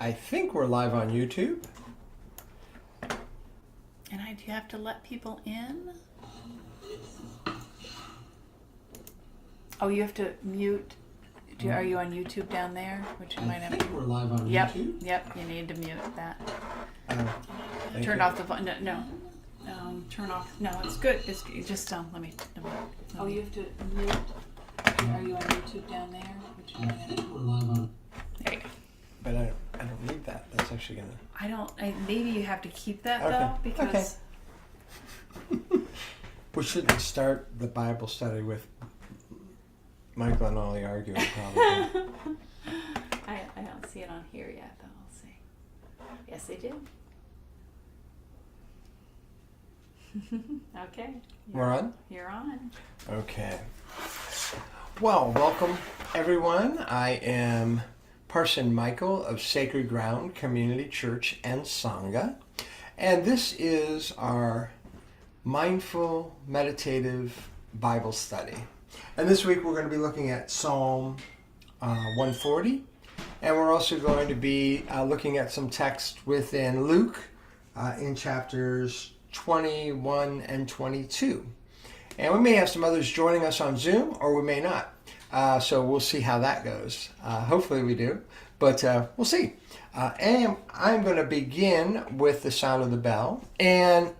I think we're live on YouTube. And do you have to let people in? Oh, you have to mute. Are you on YouTube down there? Which you might have. I think we're live on Yep, YouTube. yep. You need to mute that. Turn Off the volume. No. Turn off. No, it's good. It's just let me. Oh, you have to mute. Are you on YouTube down there? Which you might have. I think we're live on. There you go. But I don't need that. That's actually gonna. Maybe you have to keep that Okay. though because. Okay. We shouldn't start the Bible study with Michael and Ollie arguing, probably. I don't see it on here yet, though. I'll see. Yes, they do. Okay. We're on? You're on. Okay. Well, welcome everyone. I am Parson Michael of Sacred Ground Community Church and Sangha. And this is our mindful, meditative Bible study. And this week we're going to be looking at Psalm 140. And we're also going to be looking at some text within Luke in chapters 21 and 22. And we may have some others joining us on Zoom, or we may not. So we'll see how that goes. Hopefully we do, but we'll see. And I'm going to begin with the sound of the bell. And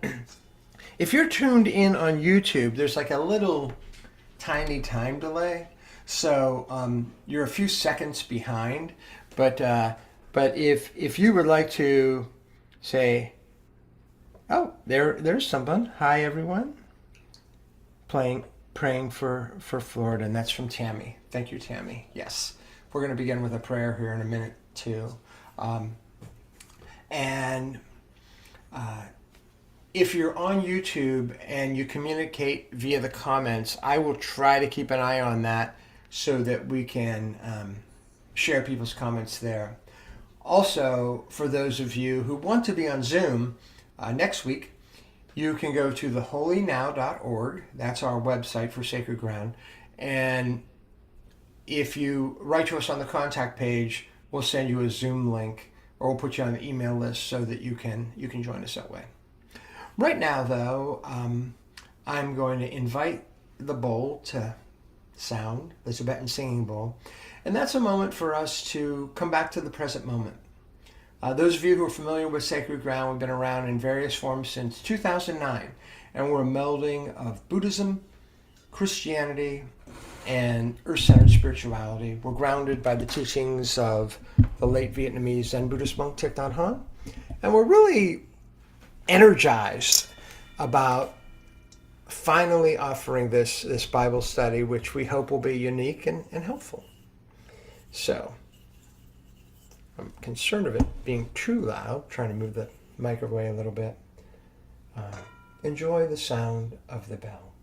if you're tuned in on YouTube, there's like a little tiny time delay. So you're a few seconds behind. But if you would like to say, oh, there's someone. Hi, everyone. Praying for Florida, and that's from Tammy. Thank you, Tammy. Yes, we're going to begin with a prayer here in a minute too. If you're on YouTube and you communicate via the comments, I will try to keep an eye on that so that we can share people's comments there. Also, for those of you who want to be on Zoom next week, you can go to theholynow.org. That's our website for Sacred Ground. And if you write to us on the contact page, we'll send you a Zoom link, or we'll put you on the email list so that you can join us that way. Right now, though, I'm going to invite the bowl to sound, the Tibetan singing bowl. And that's a moment for us to come back to the present moment. Those of you who are familiar with Sacred Ground, we've been around in various forms since 2009, and we're a melding of Buddhism, Christianity, and earth-centered spirituality. We're grounded by the teachings of the late Vietnamese Zen Buddhist monk Thich Nhat Hanh, and we're really energized about finally offering this Bible study, which we hope will be unique and helpful. So, I'm concerned of it being too loud, trying to move the mic away a little bit. Enjoy the sound of the bell.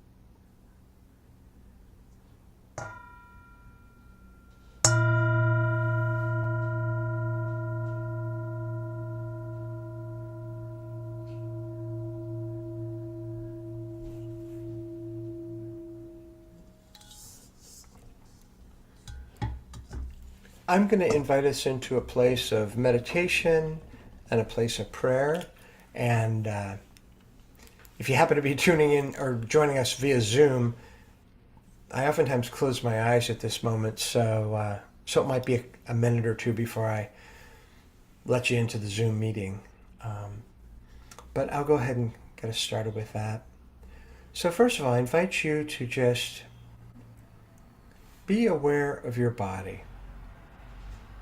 I'm going to invite us into a place of meditation and a place of prayer. And if you happen to be tuning in or joining us via Zoom, I oftentimes close my eyes at this moment, so it might be a minute or two before I let you into the Zoom meeting. But I'll go ahead and get us started with that. So first of all, I invite you to just be aware of your body.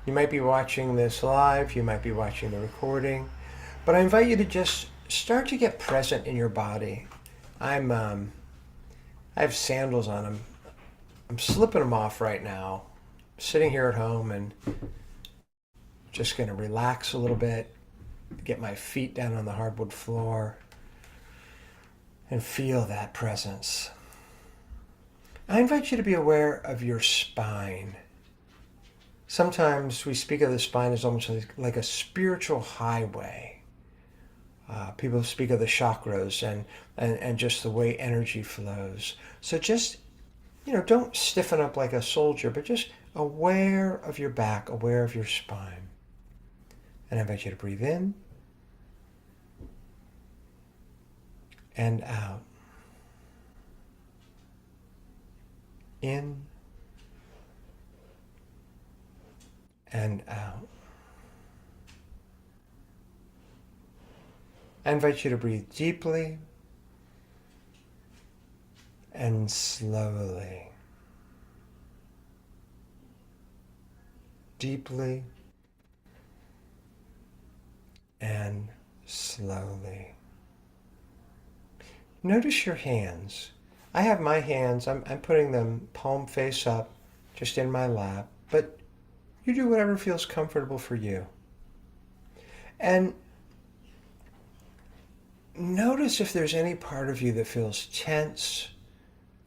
You might be watching this live, you might be watching the recording, but I invite you to just start to get present in your body. I have sandals on. I'm slipping them off right now, sitting here at home and just going to relax a little bit, get my feet down on the hardwood floor and feel that presence. I invite you to be aware of your spine. Sometimes we speak of the spine as almost like a spiritual highway. People speak of the chakras and just the way energy flows. So just, don't stiffen up like a soldier, but just aware of your back, aware of your spine. And I invite you to breathe in and out. In and out. I invite you to breathe deeply and slowly. Deeply and slowly. Notice your hands. I have my hands, I'm putting them palm face up, just in my lap, but you do whatever feels comfortable for you. And notice if there's any part of you that feels tense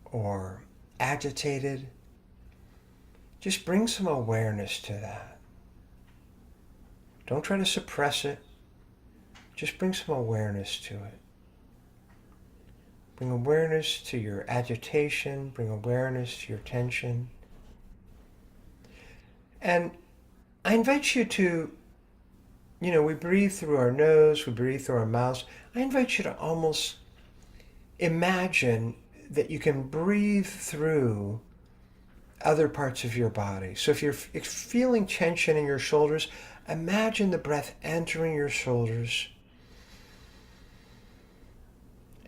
or agitated. Just bring some awareness to that. Don't try to suppress it. Just bring some awareness to it. Bring awareness to your agitation. Bring awareness to your tension. And I invite you to, we breathe through our nose, we breathe through our mouths. I invite you to almost imagine that you can breathe through other parts of your body. So if you're feeling tension in your shoulders, imagine the breath entering your shoulders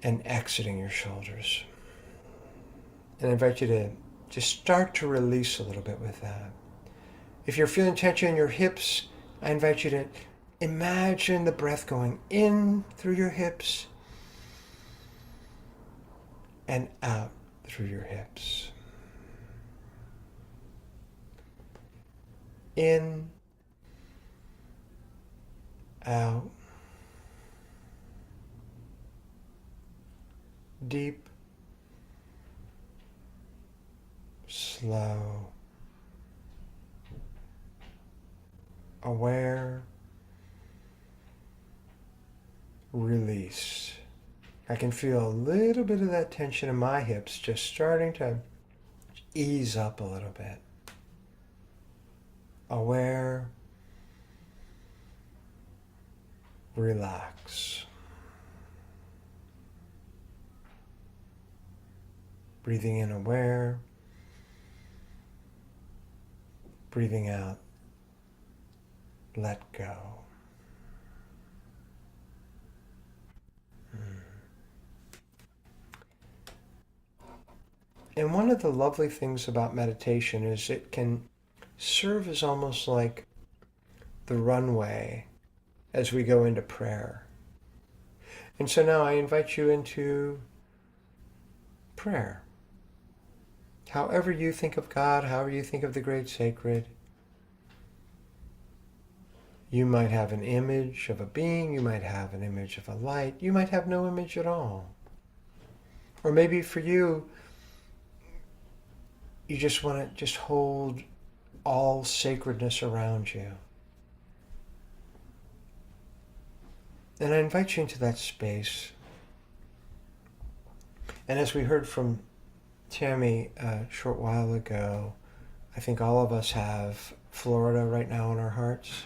and exiting your shoulders. And I invite you to just start to release a little bit with that. If you're feeling tension in your hips, I invite you to imagine the breath going in through your hips and out through your hips. In, out, deep, slow, aware, release. I can feel a little bit of that tension in my hips just starting to ease up a little bit. Aware, relax. Breathing in aware, breathing out, let go. And one of the lovely things about meditation is it can serve as almost like the runway as we go into prayer. And so now I invite you into prayer. However you think of God, however you think of the great sacred, you might have an image of a being, you might have an image of a light, you might have no image at all. Or maybe for you, you just want to just hold all sacredness around you. And I invite you into that space. And as we heard from Tammy a short while ago, I think all of us have Florida right now in our hearts.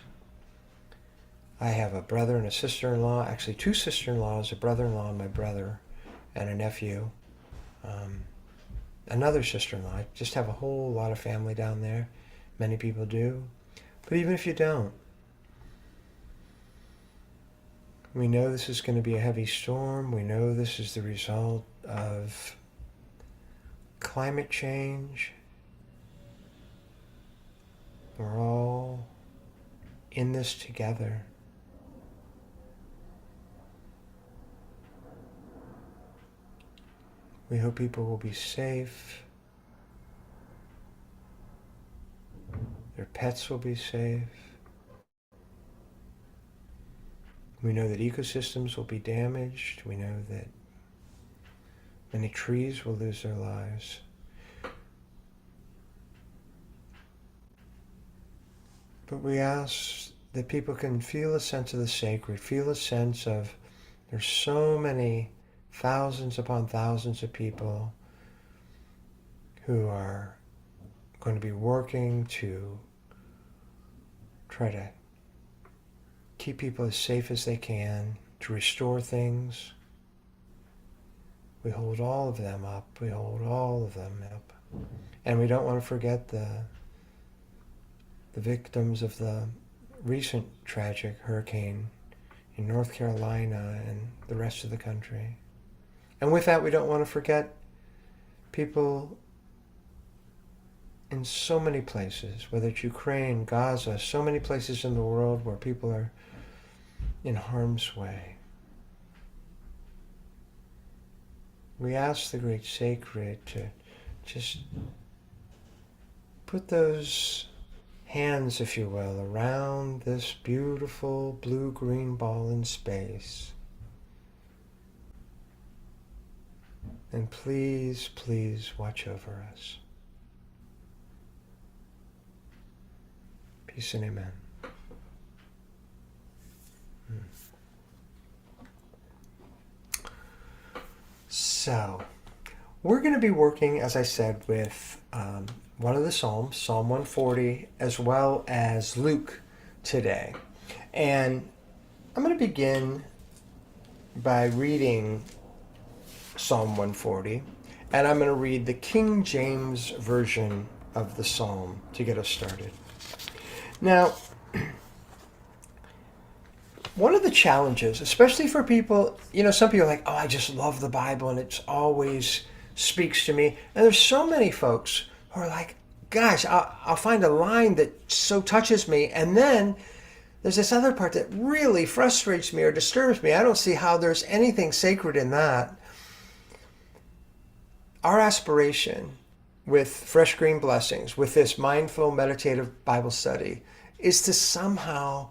I have a brother and a sister-in-law, actually two sister-in-laws, a brother-in-law and my brother, and a nephew. Another sister-in-law. I just have a whole lot of family down there. Many people do. But even if you don't, we know this is going to be a heavy storm. We know this is the result of climate change. We're all in this together. We hope people will be safe. Their pets will be safe. We know that ecosystems will be damaged. We know that many trees will lose their lives. But we ask that people can feel a sense of the sacred, feel a sense of there's so many thousands upon thousands of people who are going to be working to try to keep people as safe as they can, to restore things. We hold all of them up. We hold all of them up. And we don't want to forget the victims of the recent tragic hurricane in North Carolina and the rest of the country. And with that, we don't want to forget people in so many places, whether it's Ukraine, Gaza, so many places in the world where people are in harm's way. We ask the Great Sacred to just put those hands, if you will, around this beautiful blue-green ball in space. And please, please watch over us. Peace and amen. So, we're going to be working, as I said, with one of the Psalms, Psalm 140, as well as Luke today. And I'm going to begin by reading Psalm 140, and I'm going to read the King James Version of the Psalm to get us started. Now, one of the challenges, especially for people, some people are like, oh, I just love the Bible and it always speaks to me. And there's so many folks who are like, gosh, I'll find a line that so touches me. And then there's this other part that really frustrates me or disturbs me. I don't see how there's anything sacred in that. Our aspiration with Fresh Green Blessings, with this mindful meditative Bible study, is to somehow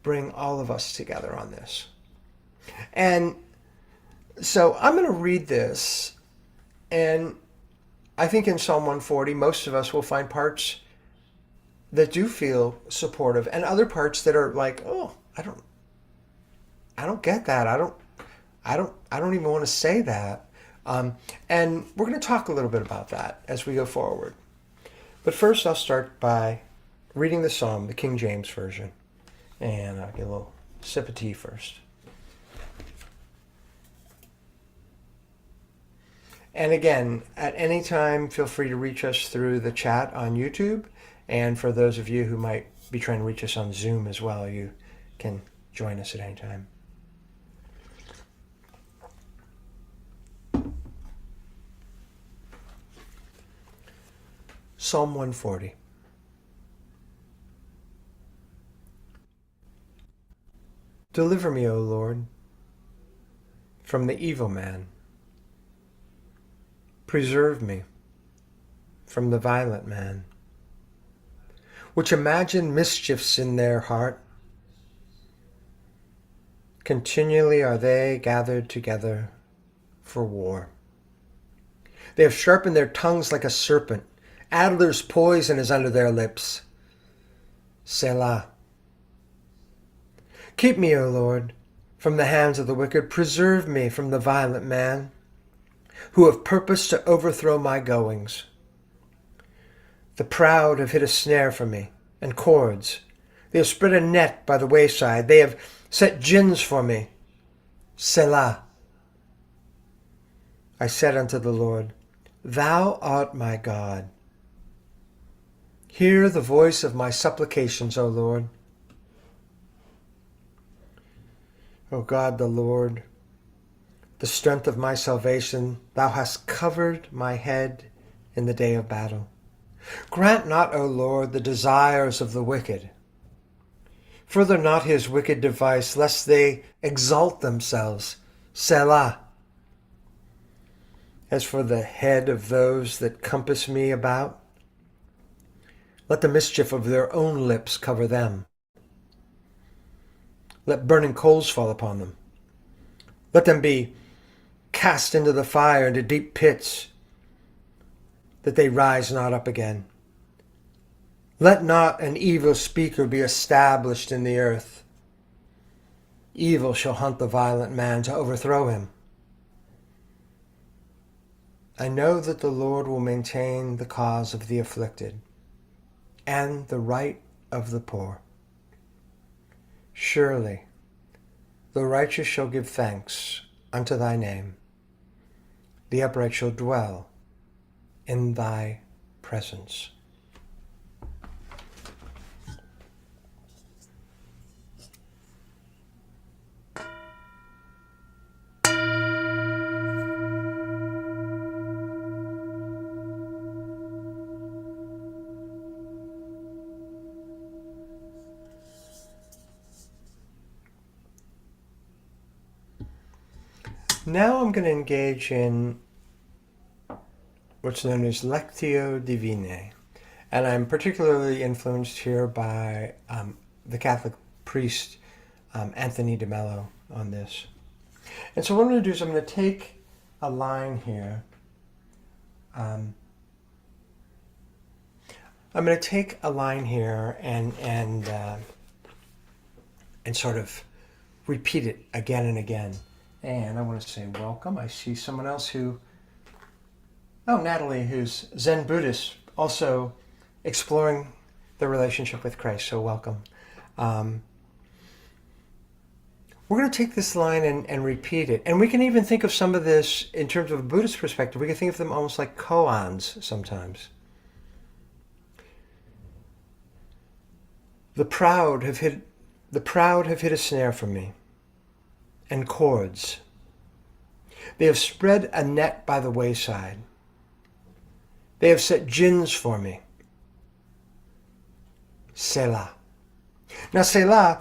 bring all of us together on this. And so I'm going to read this, and I think in Psalm 140, most of us will find parts that do feel supportive and other parts that are like, oh, I don't get that. I don't even want to say that. And we're going to talk a little bit about that as we go forward. But first, I'll start by reading the Psalm, the King James Version. And I'll get a little sip of tea first. And again, at any time, feel free to reach us through the chat on YouTube. And for those of you who might be trying to reach us on Zoom as well, you can join us at any time. Psalm 140. Deliver me, O Lord, from the evil man. Preserve me from the violent man, which imagine mischiefs in their heart. Continually are they gathered together for war. They have sharpened their tongues like a serpent. Adder's poison is under their lips. Selah. Keep me, O Lord, from the hands of the wicked. Preserve me from the violent man, who have purposed to overthrow my goings. The proud have hid a snare for me, and cords. They have spread a net by the wayside. They have set gins for me. Selah. I said unto the Lord, Thou art my God. Hear the voice of my supplications, O Lord. O God, the Lord, the strength of my salvation, thou hast covered my head in the day of battle. Grant not, O Lord, the desires of the wicked. Further not his wicked device, lest they exalt themselves. Selah. As for the head of those that compass me about, let the mischief of their own lips cover them. Let burning coals fall upon them. Let them be cast into the fire, into deep pits, that they rise not up again. Let not an evil speaker be established in the earth. Evil shall hunt the violent man to overthrow him. I know that the Lord will maintain the cause of the afflicted and the right of the poor. Surely the righteous shall give thanks unto thy name. The upright shall dwell in thy presence. Now I'm going to engage in what's known as Lectio Divinae. And I'm particularly influenced here by the Catholic priest Anthony de Mello on this. And so what I'm going to do is I'm going to take a line here. I'm going to take a line here and sort of repeat it again and again. And I want to say welcome. I see someone else Natalie, who's Zen Buddhist, also exploring the relationship with Christ. So welcome. We're going to take this line and repeat it. And we can even think of some of this in terms of a Buddhist perspective. We can think of them almost like koans sometimes. The proud have hit a snare for me, and cords. They have spread a net by the wayside. They have set gins for me. Selah. Now, Selah,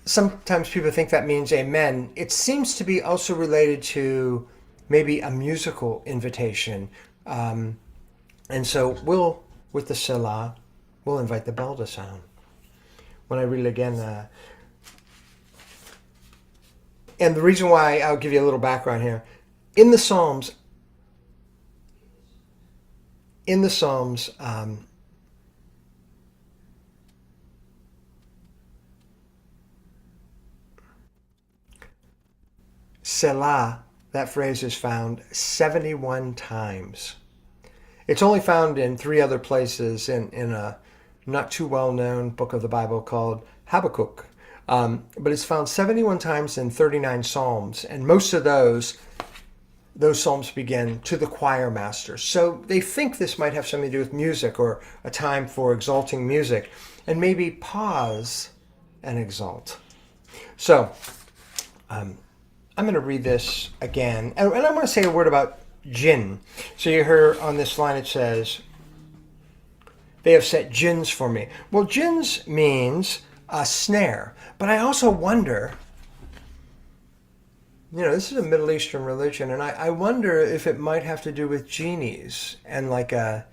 sometimes people think that means amen. It seems to be also related to maybe a musical invitation. And so with the Selah, we'll invite the bell to sound. When I read it again, and the reason why, I'll give you a little background here. In the Psalms, Selah, that phrase is found 71 times. It's only found in 3 other places in a not too well-known book of the Bible called Habakkuk. But it's found 71 times in 39 psalms, and most of those psalms begin to the choir master. So they think this might have something to do with music or a time for exalting music, and maybe pause and exalt. So I'm going to read this again, and I'm going to say a word about jinn. So you hear on this line it says, they have set gins for me. Well, gins means a snare, but I also wonder, this is a Middle Eastern religion, and I wonder if it might have to do with genies and like an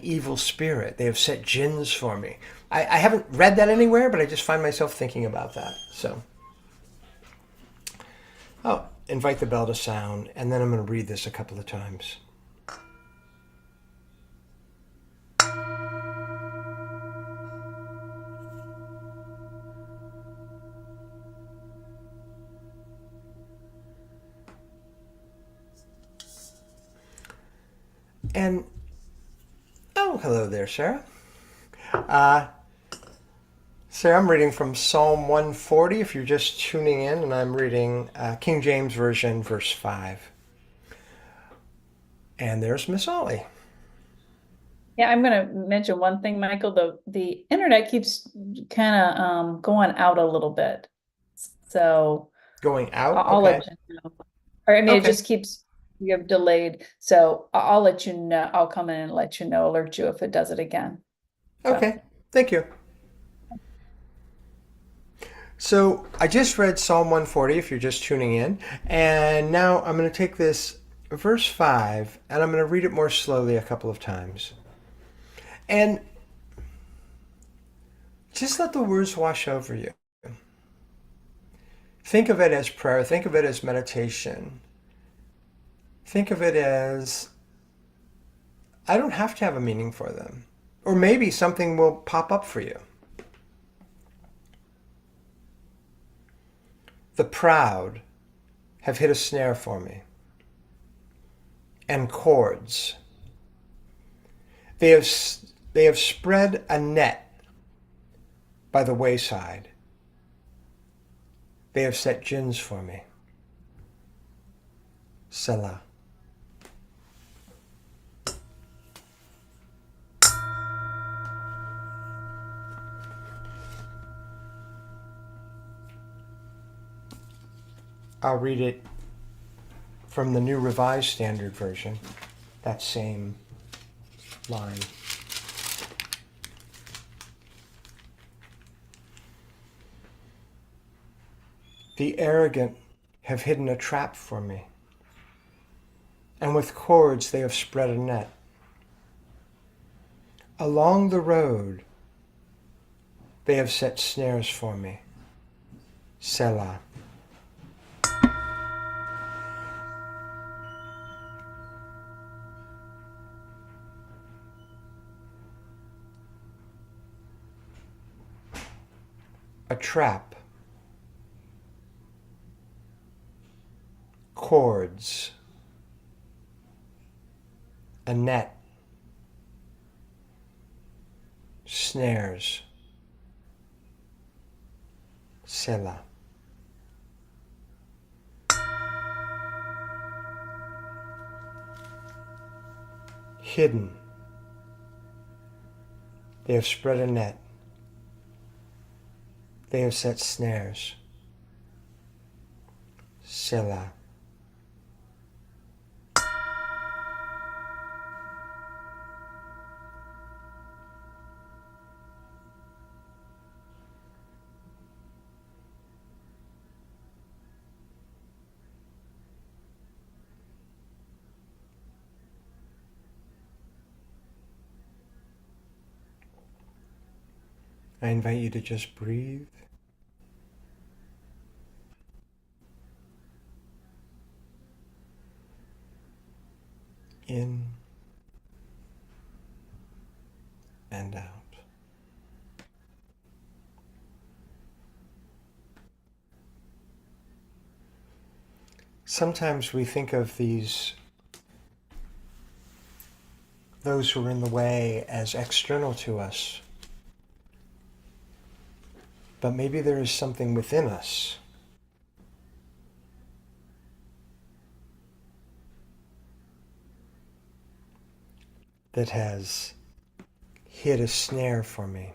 evil spirit. They have set gins for me. I haven't read that anywhere, but I just find myself thinking about that. So, invite the bell to sound, and then I'm going to read this a couple of times. And, hello there, Sarah. Sarah, I'm reading from Psalm 140, if you're just tuning in, and I'm reading King James Version, verse 5. And there's Miss Ollie. Yeah, I'm going to mention one thing, Michael. The internet keeps kind of going out a little bit. So going out? I'll okay. let you know. Or I mean, okay. It just keeps, you have delayed. So I'll let you know. I'll come in and let you know, alert you if it does it again. Okay, thank you. So I just read Psalm 140, if you're just tuning in. And now I'm going to take this verse 5, and I'm going to read it more slowly a couple of times. And just let the words wash over you. Think of it as prayer. Think of it as meditation. Think of it as, I don't have to have a meaning for them. Or maybe something will pop up for you. The proud have hit a snare for me, and cords. They have spread a net by the wayside. They have set gins for me. Selah. I'll read it from the New Revised Standard Version, that same line. The arrogant have hidden a trap for me, and with cords they have spread a net. Along the road they have set snares for me. Selah. A trap. Cords. A net. Snares. Selah. Hidden. They have spread a net. They have set snares. Selah. I invite you to just breathe. In and out. Sometimes we think of those who are in the way as external to us. But maybe there is something within us that has hit a snare for me.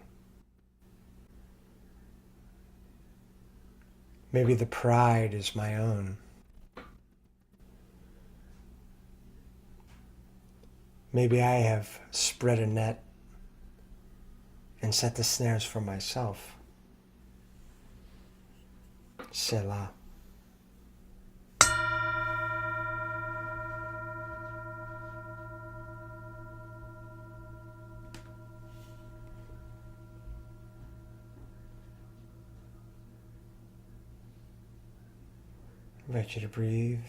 Maybe the pride is my own. Maybe I have spread a net and set the snares for myself. Selah. I invite you to breathe.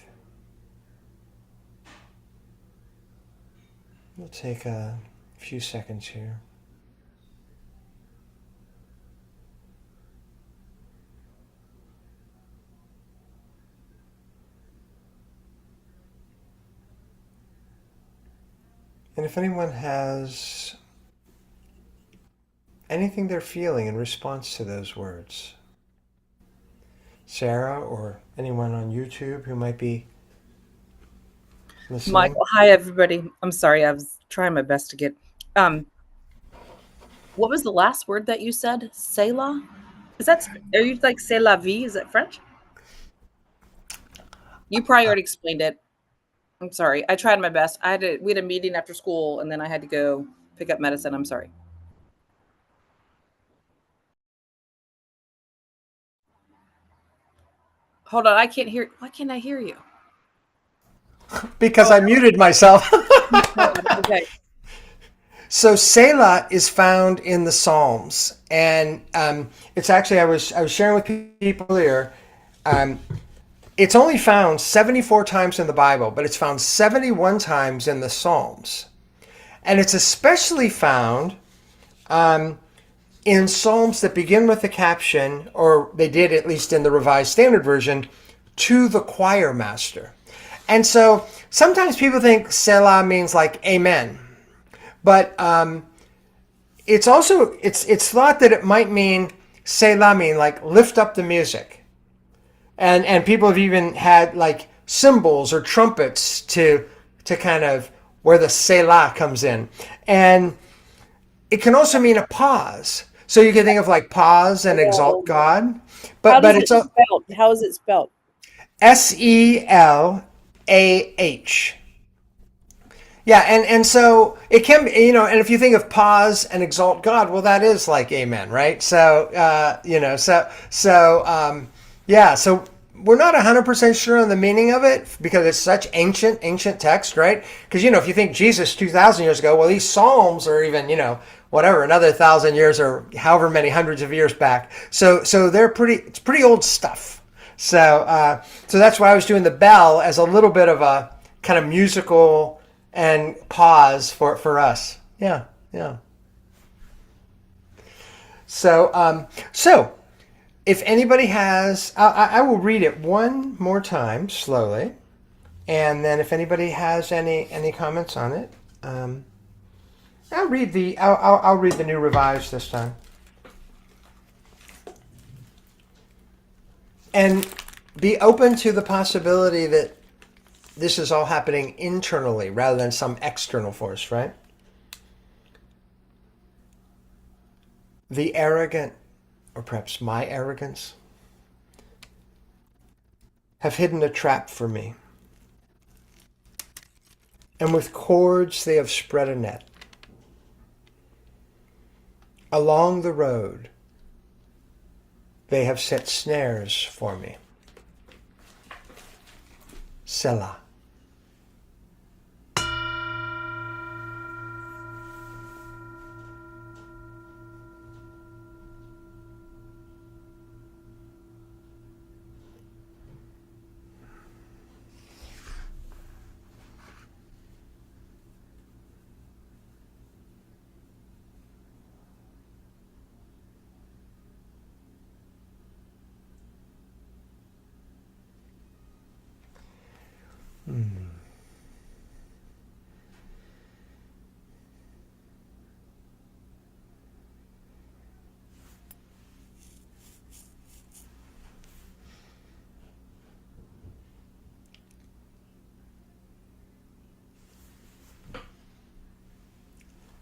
We'll take a few seconds here. And if anyone has anything they're feeling in response to those words, Sarah or anyone on YouTube who might be listening. Michael, hi everybody. I'm sorry, I was trying my best to get. What was the last word that you said? Selah? Are you like c'est la vie? Is that French? You probably already explained it. I'm sorry. I tried my best. We had a meeting after school and then I had to go pick up medicine. I'm sorry. Hold on, I can't hear. Why can't I hear you? Because I muted myself. Okay. So Selah is found in the Psalms, and it's actually I was sharing with people earlier. It's only found 74 times in the Bible, but it's found 71 times in the Psalms, and it's especially found in Psalms that begin with the caption, or they did at least in the Revised Standard Version, "To the choir master." And so sometimes people think Selah means like amen. But it's also, it's thought that it might mean Selah, mean like lift up the music. and people have even had like cymbals or trumpets to kind of where the Selah comes in, and it can also mean a pause. So you can think of like pause and exalt God, How but does it's it a spelled? How is it spelled? Selah. Yeah, and so it can be, and if you think of pause and exalt God, well, that is like amen, right? So, yeah, so we're not 100% sure on the meaning of it because it's such ancient text, right? Because, if you think Jesus 2,000 years ago, well, these Psalms are even, whatever, another 1,000 years or however many hundreds of years back. So it's pretty old stuff. So that's why I was doing the bell as a little bit of a kind of musical and pause for us. Yeah. So if anybody has, I will read it one more time slowly, and then if anybody has any comments on it, I'll read the New Revised this time. And be open to the possibility that this is all happening internally rather than some external force, right? The arrogant, or perhaps my arrogance, have hidden a trap for me. And with cords they have spread a net. Along the road they have set snares for me. Selah.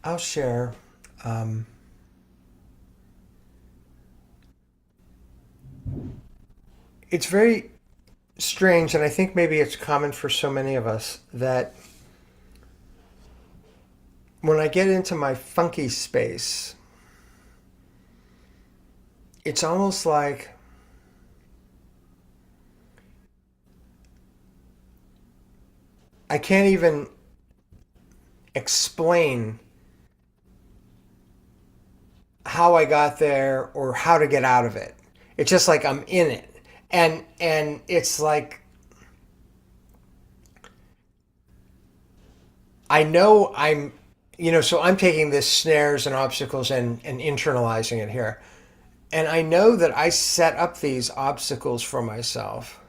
I'll share. It's very strange, and I think maybe it's common for so many of us, that when I get into my funky space, it's almost like I can't even explain how I got there or how to get out of it. It's just like I'm in it. And it's like I know so I'm taking this snares and obstacles and internalizing it here. And I know that I set up these obstacles for myself.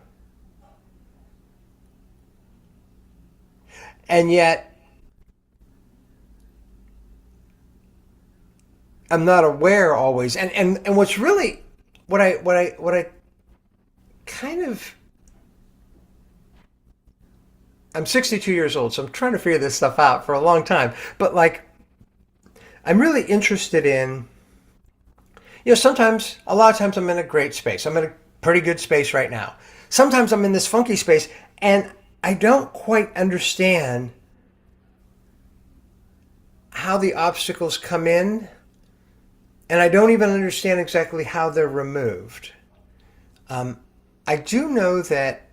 And yet I'm not aware always. And what's really what I kind of I'm 62 years old, so I'm trying to figure this stuff out for a long time. But like I'm really interested in sometimes a lot of times I'm in a great space. I'm in a pretty good space right now. Sometimes I'm in this funky space and I don't quite understand how the obstacles come in, and I don't even understand exactly how they're removed. I do know that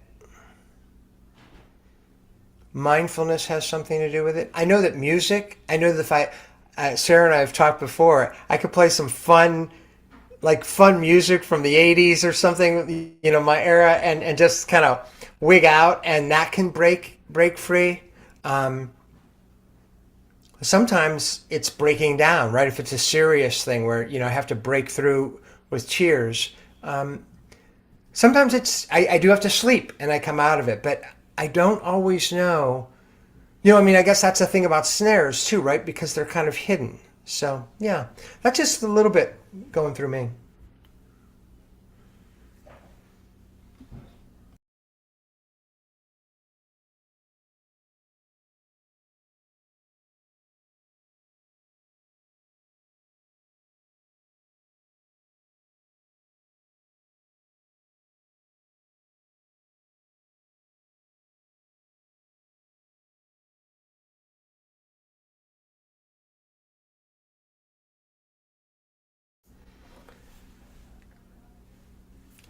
mindfulness has something to do with it. I know that music, I know that if Sarah and I have talked before, I could play some fun music from the 80s or something, my era, and just kind of wig out, and that can break free. Sometimes it's breaking down, right? If it's a serious thing where, I have to break through with tears. Sometimes I do have to sleep and I come out of it, but I don't always know. I guess that's the thing about snares too, right? Because they're kind of hidden. So yeah, that's just a little bit going through me.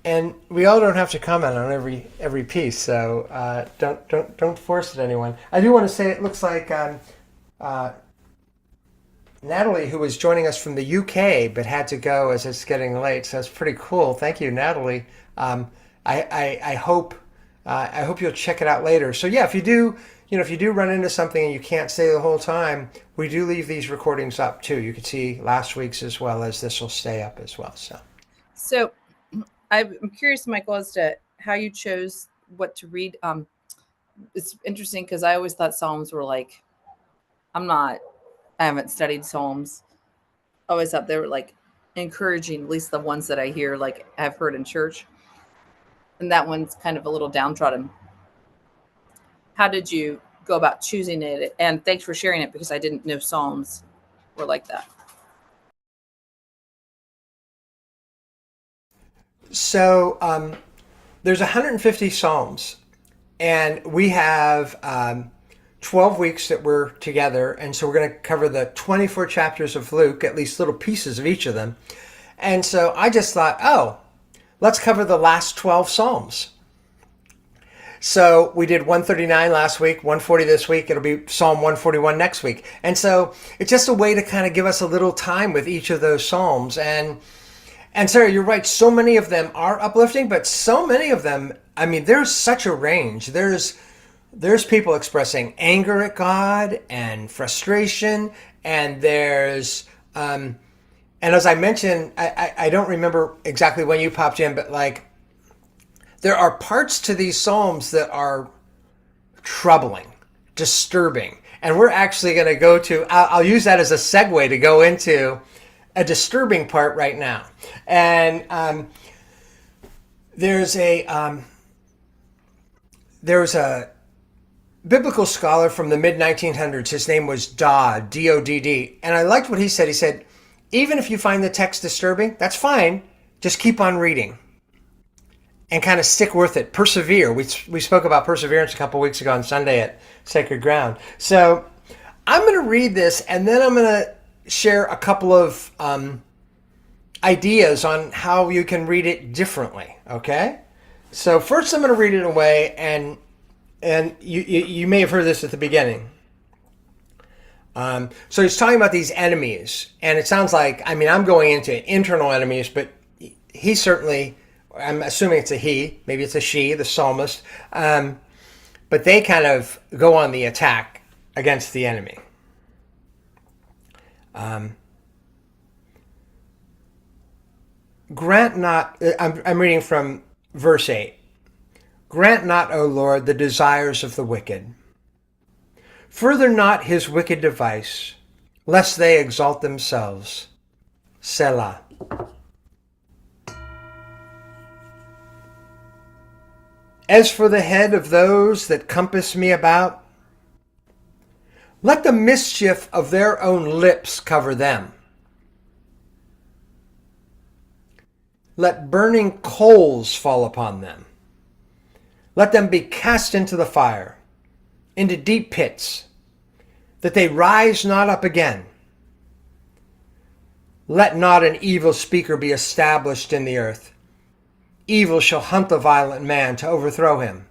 and we all don't have to comment on every piece, so don't force it, anyone. I do want to say it looks like Natalie, who was joining us from the UK but had to go as it's getting late, so that's pretty cool. Thank you, Natalie. I hope you'll check it out later. So yeah, if you do run into something and you can't stay the whole time, we do leave these recordings up too. You can see last week's as well as this will stay up as well. So I'm curious, Michael, as to how you chose what to read. It's interesting because I always thought Psalms were like, I haven't studied Psalms. I always thought they were like encouraging, at least the ones that I hear, like I've heard in church. And that one's kind of a little downtrodden. How did you go about choosing it? And thanks for sharing it, because I didn't know Psalms were like that. So there's 150 Psalms, and we have 12 weeks that we're together, and so we're going to cover the 24 chapters of Luke, at least little pieces of each of them. And so I just thought, let's cover the last 12 Psalms. So we did 139 last week, 140 this week. It'll be Psalm 141 next week. And so it's just a way to kind of give us a little time with each of those Psalms. And Sarah, you're right. So many of them are uplifting, but so many of them, I mean, there's such a range. There's people expressing anger at God and frustration. And there's, and as I mentioned, I don't remember exactly when you popped in, but like, there are parts to these Psalms that are troubling, disturbing. And we're actually going to go to, I'll use that as a segue to go into a disturbing part right now. And there's a biblical scholar from the mid-1900s. His name was Dodd, D-O-D-D. And I liked what he said. He said, even if you find the text disturbing, that's fine. Just keep on reading. And kind of stick with it. Persevere. We spoke about perseverance a couple weeks ago on Sunday at Sacred Ground. So I'm going to read this, and then I'm going to share a couple of ideas on how you can read it differently. Okay? So first I'm going to read it away, and you may have heard this at the beginning. So he's talking about these enemies, and it sounds like, I mean, I'm going into internal enemies, but he certainly, I'm assuming it's a he, maybe it's a she, the psalmist, but they kind of go on the attack against the enemy. Grant not, I'm reading from verse 8. Grant not, O Lord, the desires of the wicked. Further not his wicked device, lest they exalt themselves. Selah. As for the head of those that compass me about, let the mischief of their own lips cover them. Let burning coals fall upon them. Let them be cast into the fire, into deep pits, that they rise not up again. Let not an evil speaker be established in the earth. Evil shall hunt the violent man to overthrow him.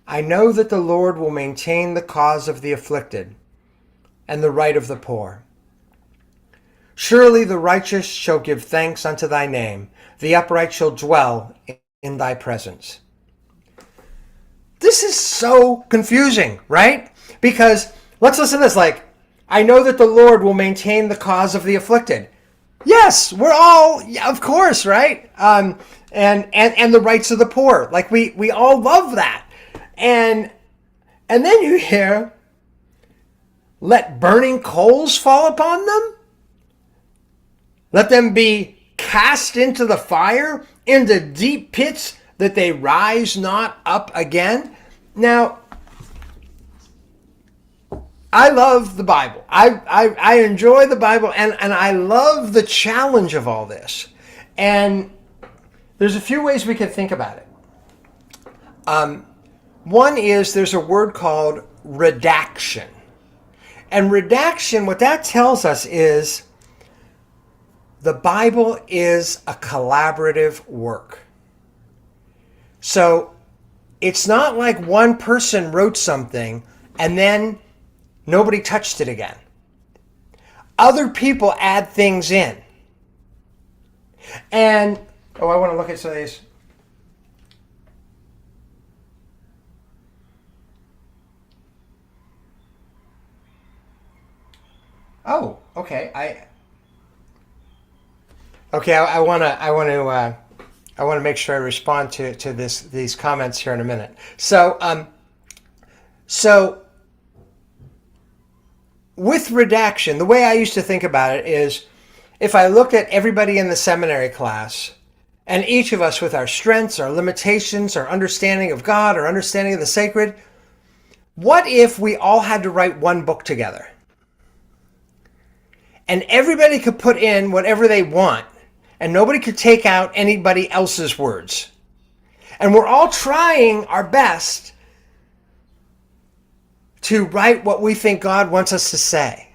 I know that the Lord will maintain the cause of the afflicted and the right of the poor. Surely the righteous shall give thanks unto thy name. The upright shall dwell in thy presence. This is so confusing, right? Because let's listen to this. Like, I know that the Lord will maintain the cause of the afflicted. Yes, we're all, yeah, of course, right? And the rights of the poor. Like we all love that. And then you hear, let burning coals fall upon them. Let them be cast into the fire, into deep pits, that they rise not up again. Now, I love the Bible. I enjoy the Bible, and I love the challenge of all this. And there's a few ways we can think about it. One is there's a word called redaction. And redaction, what that tells us is The Bible is a collaborative work. So it's not like one person wrote something and then nobody touched it again. Other people add things in. And, I want to look at some of these. Oh, okay. I want to make sure I respond to these comments here in a minute. So with redaction, the way I used to think about it is, if I looked at everybody in the seminary class, and each of us with our strengths, our limitations, our understanding of God, our understanding of the sacred, what if we all had to write one book together? And everybody could put in whatever they want, and nobody could take out anybody else's words. And we're all trying our best to write what we think God wants us to say.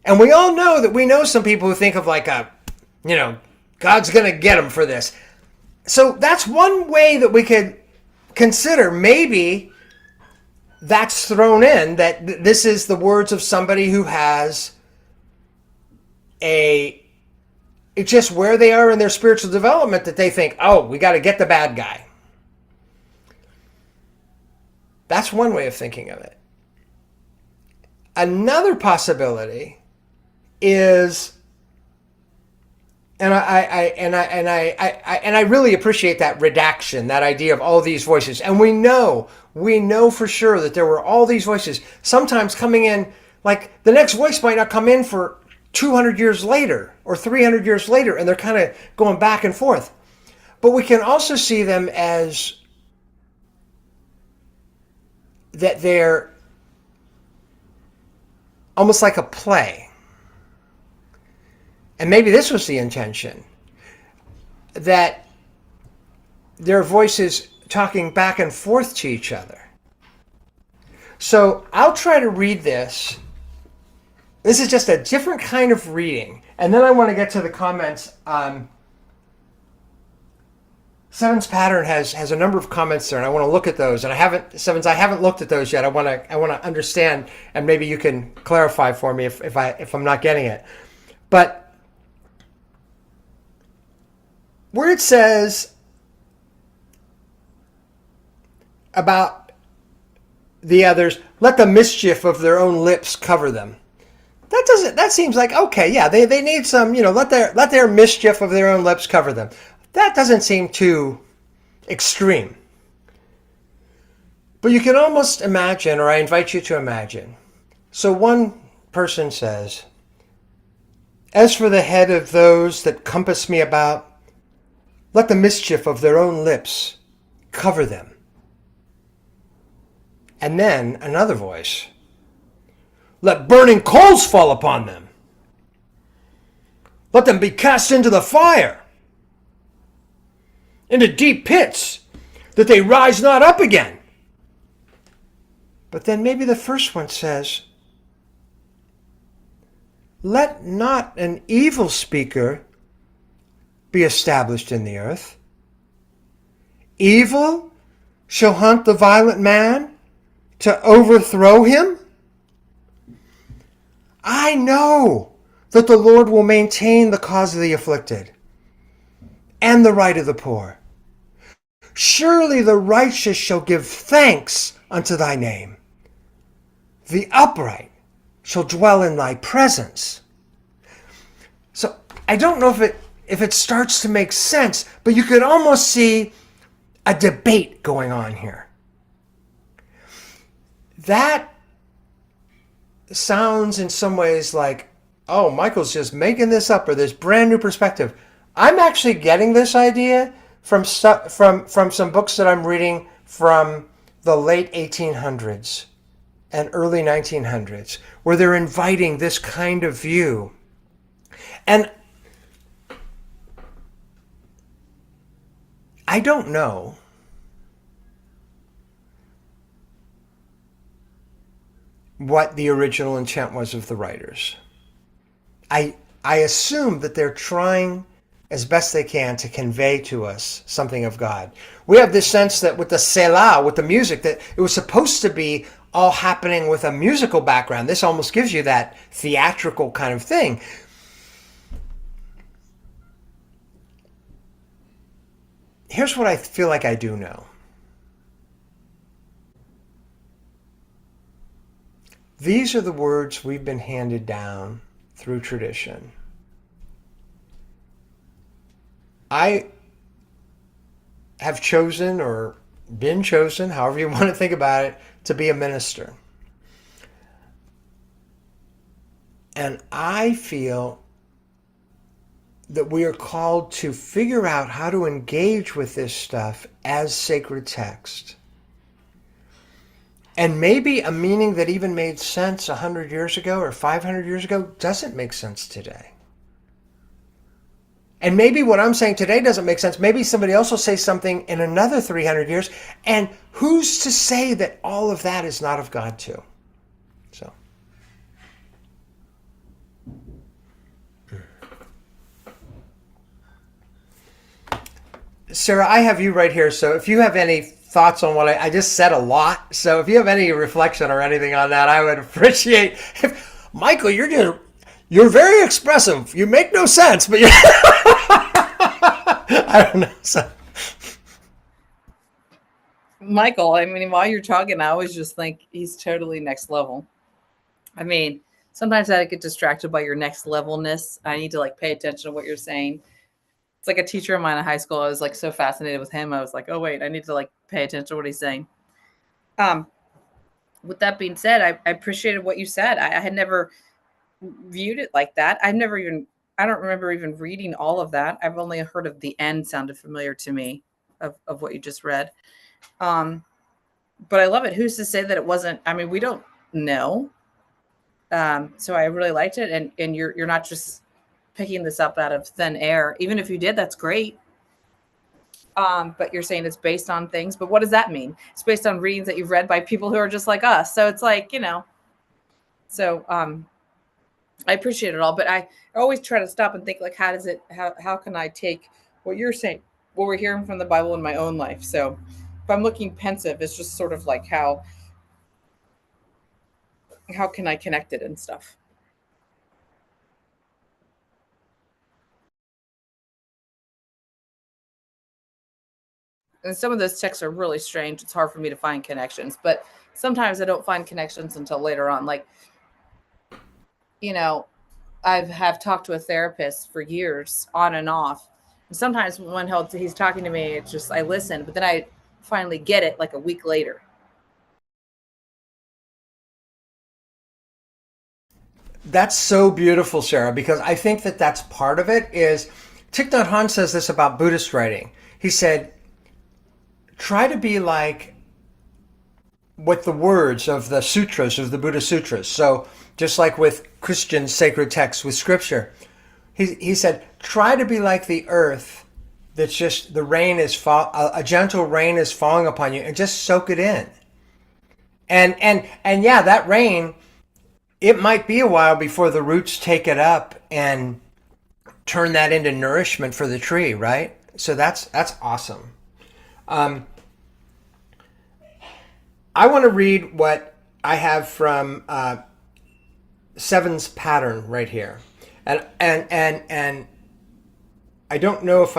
And we all know that we know some people who think of like God's going to get them for this. So that's one way that we could consider, maybe that's thrown in, that this is the words of somebody who has it's just where they are in their spiritual development, that they think, oh, we got to get the bad guy. That's one way of thinking of it. Another possibility is, and I really appreciate that redaction, that idea of all these voices. And we know for sure that there were all these voices, sometimes coming in, like the next voice might not come in for 200 years later or 300 years later, and they're kind of going back and forth. But we can also see them as that they're almost like a play. And maybe this was the intention, that their voices talking back and forth to each other. So I'll try to read this. This is just a different kind of reading. And then I want to get to the comments. Seven's Pattern has a number of comments there, and I want to look at those. And I haven't looked at those yet. I want to understand, and maybe you can clarify for me if I'm not getting it. But where it says about the others, let the mischief of their own lips cover them. That seems like, okay, yeah, they need some, let their mischief of their own lips cover them. That doesn't seem too extreme. But you can almost imagine, or I invite you to imagine. So one person says, as for the head of those that compass me about, let the mischief of their own lips cover them. And then another voice, let burning coals fall upon them. Let them be cast into the fire, into deep pits, that they rise not up again. But then maybe the first one says, let not an evil speaker be established in the earth. Evil shall hunt the violent man to overthrow him. I know that the Lord will maintain the cause of the afflicted and the right of the poor. Surely the righteous shall give thanks unto thy name. The upright shall dwell in thy presence. So I don't know if it starts to make sense, but you could almost see a debate going on here. That sounds in some ways like, oh, Michael's just making this up, or this brand new perspective. I'm actually getting this idea from some books that I'm reading from the late 1800s and early 1900s, where they're inviting this kind of view. And I don't know what the original intent was of the writers. I I assume that they're trying as best they can to convey to us something of God. We have this sense that with the Selah, with the music, that it was supposed to be all happening with a musical background. This almost gives you that theatrical kind of thing. Here's what I feel like I do know. These are the words we've been handed down through tradition. I have chosen, or been chosen, however you want to think about it, to be a minister. And I feel that we are called to figure out how to engage with this stuff as sacred text. And maybe a meaning that even made sense 100 years ago or 500 years ago doesn't make sense today. And maybe what I'm saying today doesn't make sense. Maybe somebody else will say something in another 300 years. And who's to say that all of that is not of God too? So. Sarah, I have you right here. So if you have any thoughts on what I just said a lot. So if you have any reflection or anything on that, I would appreciate if Michael, you're very expressive. You make no sense, but I don't know. So. Michael, I mean, while you're talking, I always just think he's totally next level. I mean, sometimes I get distracted by your next levelness. I need to like pay attention to what you're saying. It's like a teacher of mine in high school. I was like so fascinated with him. I was like, oh wait, I need to like pay attention to what he's saying. With that being said, I appreciated what you said. I had never viewed it like that. I don't remember even reading all of that. I've only heard of the end sounded familiar to me of what you just read. But I love it. Who's to say that it wasn't? I mean, we don't know. So I really liked it. And you're not just picking this up out of thin air. Even if you did, that's great. But you're saying it's based on things. But what does that mean? It's based on readings that you've read by people who are just like us. So it's like, so I appreciate it all. But I always try to stop and think like, how can I take what you're saying, what we're hearing from the Bible in my own life? So if I'm looking pensive, it's just sort of like how can I connect it and stuff? And some of those texts are really strange. It's hard for me to find connections, but sometimes I don't find connections until later on. Like, I have talked to a therapist for years on and off. And sometimes when he's talking to me, it's just, I listen, but then I finally get it like a week later. That's so beautiful, Sarah, because I think that that's part of it. Is Thich Nhat Hanh says this about Buddhist writing. He said, try to be like with the words of the sutras, of the Buddha sutras. So just like with Christian sacred texts, with scripture, he said, try to be like the earth that's just, the rain is a gentle rain is falling upon you, and just soak it in. And yeah, that rain, it might be a while before the roots take it up and turn that into nourishment for the tree, right? So that's awesome. I want to read what I have from Seven's pattern right here, and I don't know if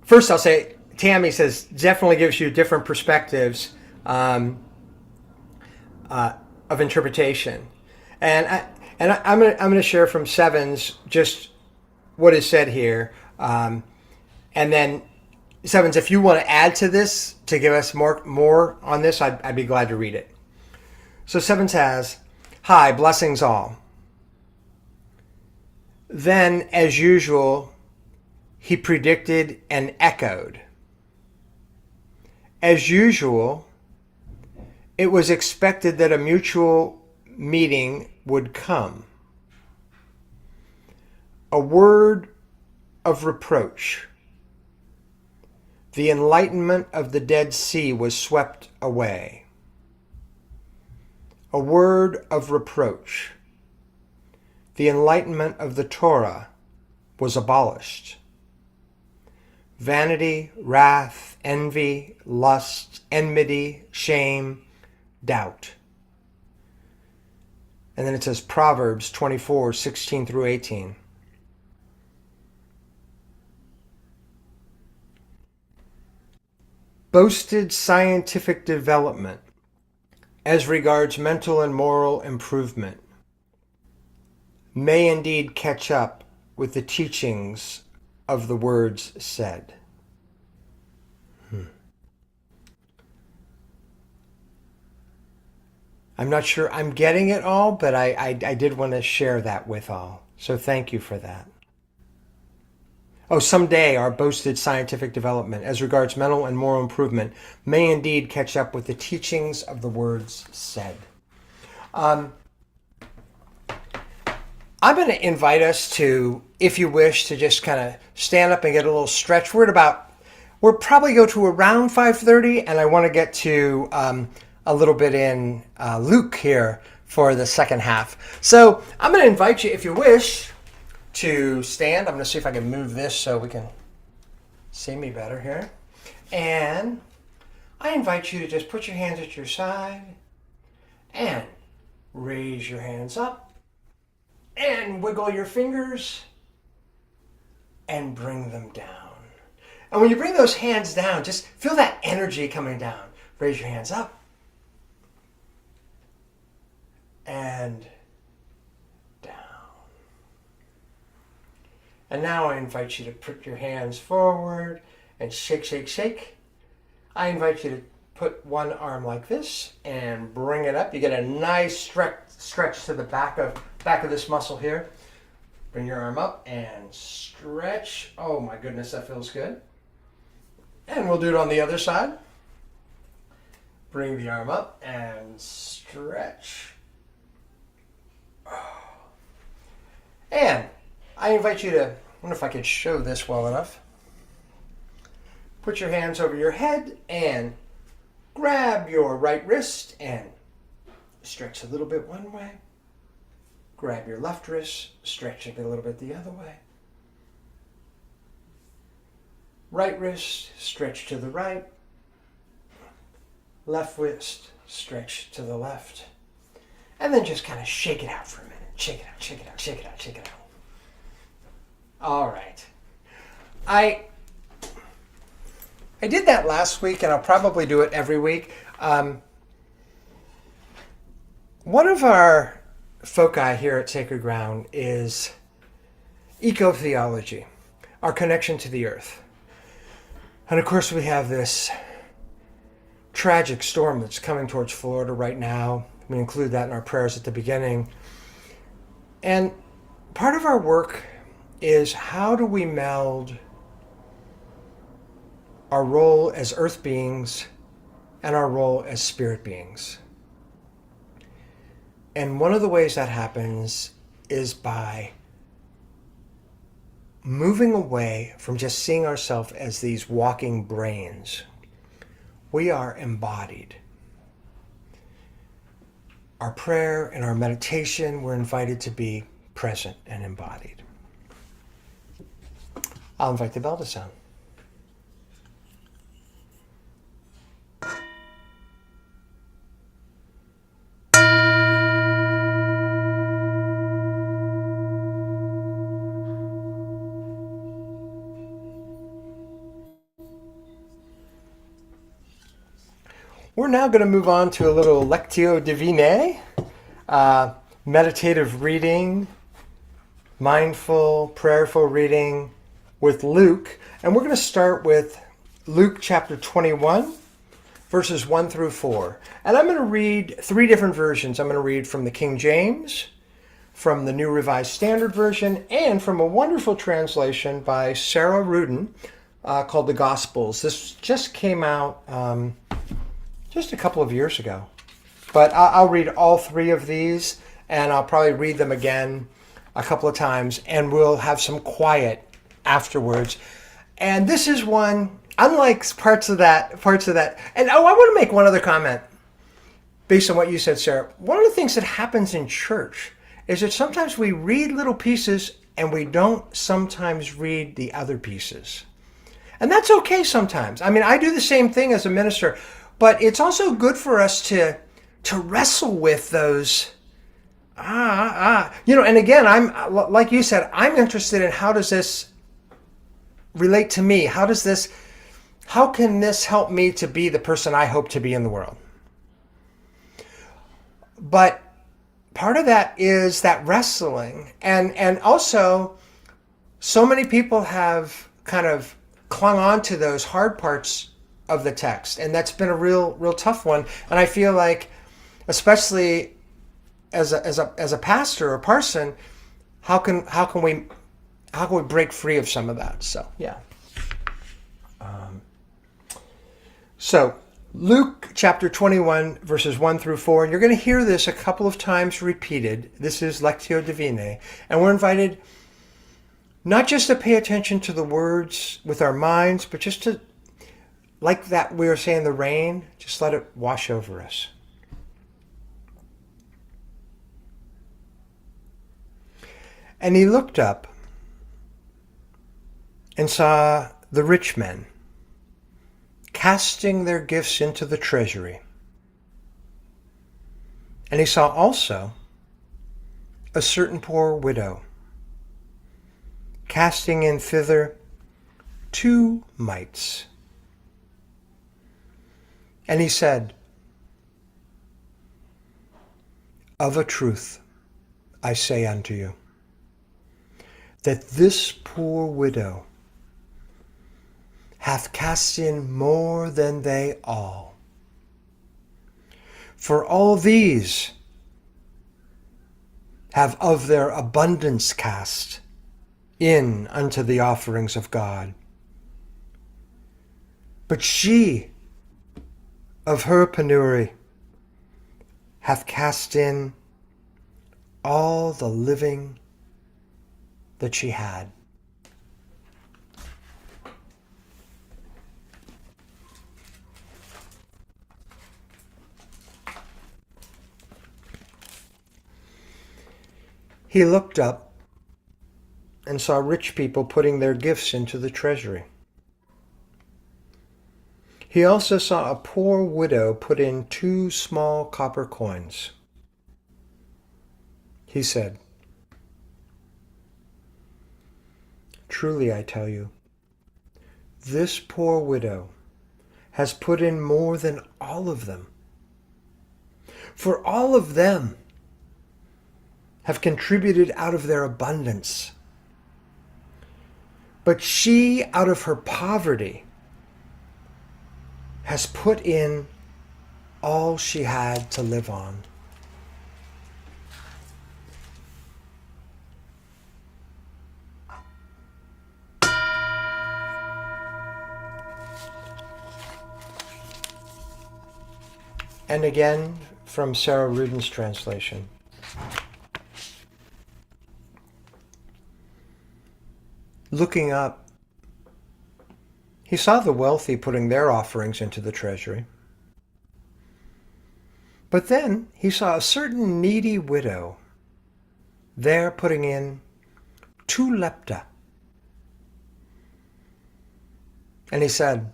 first I'll say Tammy says definitely gives you different perspectives of interpretation, and I'm gonna share from Seven's just what is said here. And then, Sevens, if you want to add to this to give us more on this, I'd be glad to read it. So Sevens has, hi, blessings all. Then, as usual, he predicted and echoed. As usual, it was expected that a mutual meeting would come. A word of reproach. The enlightenment of the Dead Sea was swept away. A word of reproach. the enlightenment of the Torah was abolished. Vanity, wrath, envy, lust, enmity, shame, doubt. And then it says Proverbs 24:16 through 18. Boasted scientific development as regards mental and moral improvement may indeed catch up with the teachings of the words said. I'm not sure I'm getting it all, but I did want to share that with all. So thank you for that. Oh, someday our boasted scientific development as regards mental and moral improvement may indeed catch up with the teachings of the words said. I'm going to invite us to, if you wish, to just kind of stand up and get a little stretch. We'll probably go to around 5:30, and I want to get to a little bit in Luke here for the second half. So I'm going to invite you, if you wish, to stand. I'm going to see if I can move this so we can see me better here. And I invite you to just put your hands at your side and raise your hands up and wiggle your fingers and bring them down. And when you bring those hands down, just feel that energy coming down. Raise your hands up and down. And now I invite you to put your hands forward and shake, shake, shake. I invite you to put one arm like this and bring it up. You get a nice stretch to the back of this muscle here. Bring your arm up and stretch. Oh my goodness, that feels good. And we'll do it on the other side. Bring the arm up and stretch. And I invite you to, I wonder if I could show this well enough. Put your hands over your head and grab your right wrist and stretch a little bit one way. Grab your left wrist, stretch it a little bit the other way. Right wrist, stretch to the right. Left wrist, stretch to the left. And then just kind of shake it out for a minute. Shake it out, shake it out, shake it out, shake it out. All right. I did that last week, and I'll probably do it every week. One of our foci here at Sacred Ground is eco-theology, our connection to the earth. And of course, we have this tragic storm that's coming towards Florida right now. We include that in our prayers at the beginning. And part of our work is how do we meld our role as earth beings and our role as spirit beings. And one of the ways that happens is by moving away from just seeing ourselves as these walking brains. We are embodied. Our prayer and our meditation, we're invited to be present and embodied. I'll invite the bell to sound. We're now going to move on to a little Lectio Divinae, meditative reading, mindful, prayerful reading with Luke. And we're going to start with Luke chapter 21, verses 1 through 4. And I'm going to read three different versions. I'm going to read from the King James, from the New Revised Standard Version, and from a wonderful translation by Sarah Rudin called The Gospels. This just came out just a couple of years ago. But I'll read all three of these, and I'll probably read them again a couple of times, and we'll have some quiet afterwards. And this is one, unlike parts of that, and I want to make one other comment based on what you said, Sarah. One of the things that happens in church is that sometimes we read little pieces and we don't sometimes read the other pieces. And that's okay sometimes. I mean, I do the same thing as a minister, but it's also good for us to wrestle with those and again, I'm like you said, I'm interested in how does this relate to me? How can this help me to be the person I hope to be in the world? But part of that is that wrestling, and also so many people have kind of clung on to those hard parts of the text, and that's been a real tough one. And I feel like, especially as a pastor or parson, how can we break free of some of that? So yeah. So Luke chapter 21 verses 1 through 4, and you're going to hear this a couple of times repeated. This is Lectio Divina, and we're invited not just to pay attention to the words with our minds, but just to, like that we were saying, the rain, just let it wash over us. And he looked up and saw the rich men casting their gifts into the treasury. And he saw also a certain poor widow casting in thither 2 mites. And he said, of a truth I say unto you, that this poor widow hath cast in more than they all. For all these have of their abundance cast in unto the offerings of God. But she of her penury hath cast in all the living that she had. He looked up and saw rich people putting their gifts into the treasury. He also saw a poor widow put in 2 small copper coins. He said, truly I tell you, this poor widow has put in more than all of them. For all of them have contributed out of their abundance. But she, out of her poverty, has put in all she had to live on. And again, from Sarah Rudin's translation. Looking up, he saw the wealthy putting their offerings into the treasury. But then he saw a certain needy widow there putting in 2 lepta. And he said,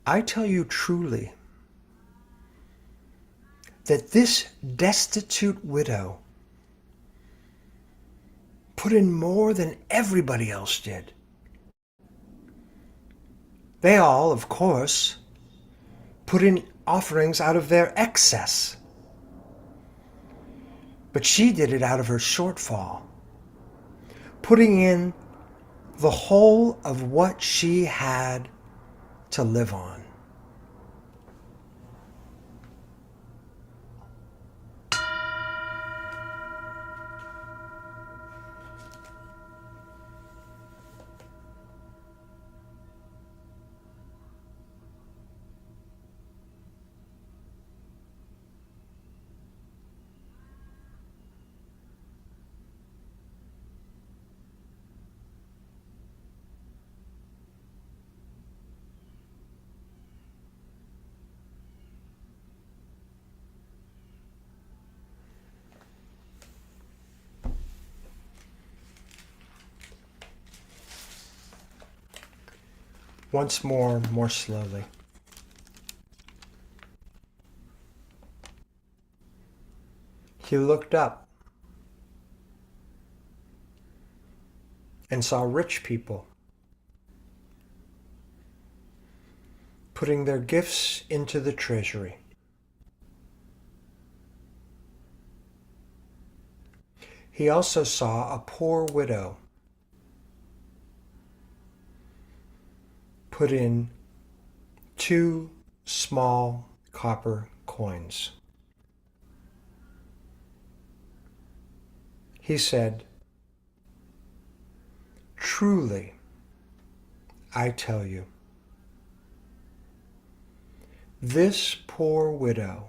I tell you truly that this destitute widow put in more than everybody else did. They all, of course, put in offerings out of their excess. But she did it out of her shortfall, putting in the whole of what she had to live on. once more slowly. He looked up and saw rich people putting their gifts into the treasury. He also saw a poor widow put in 2 small copper coins. He said, "Truly, I tell you, this poor widow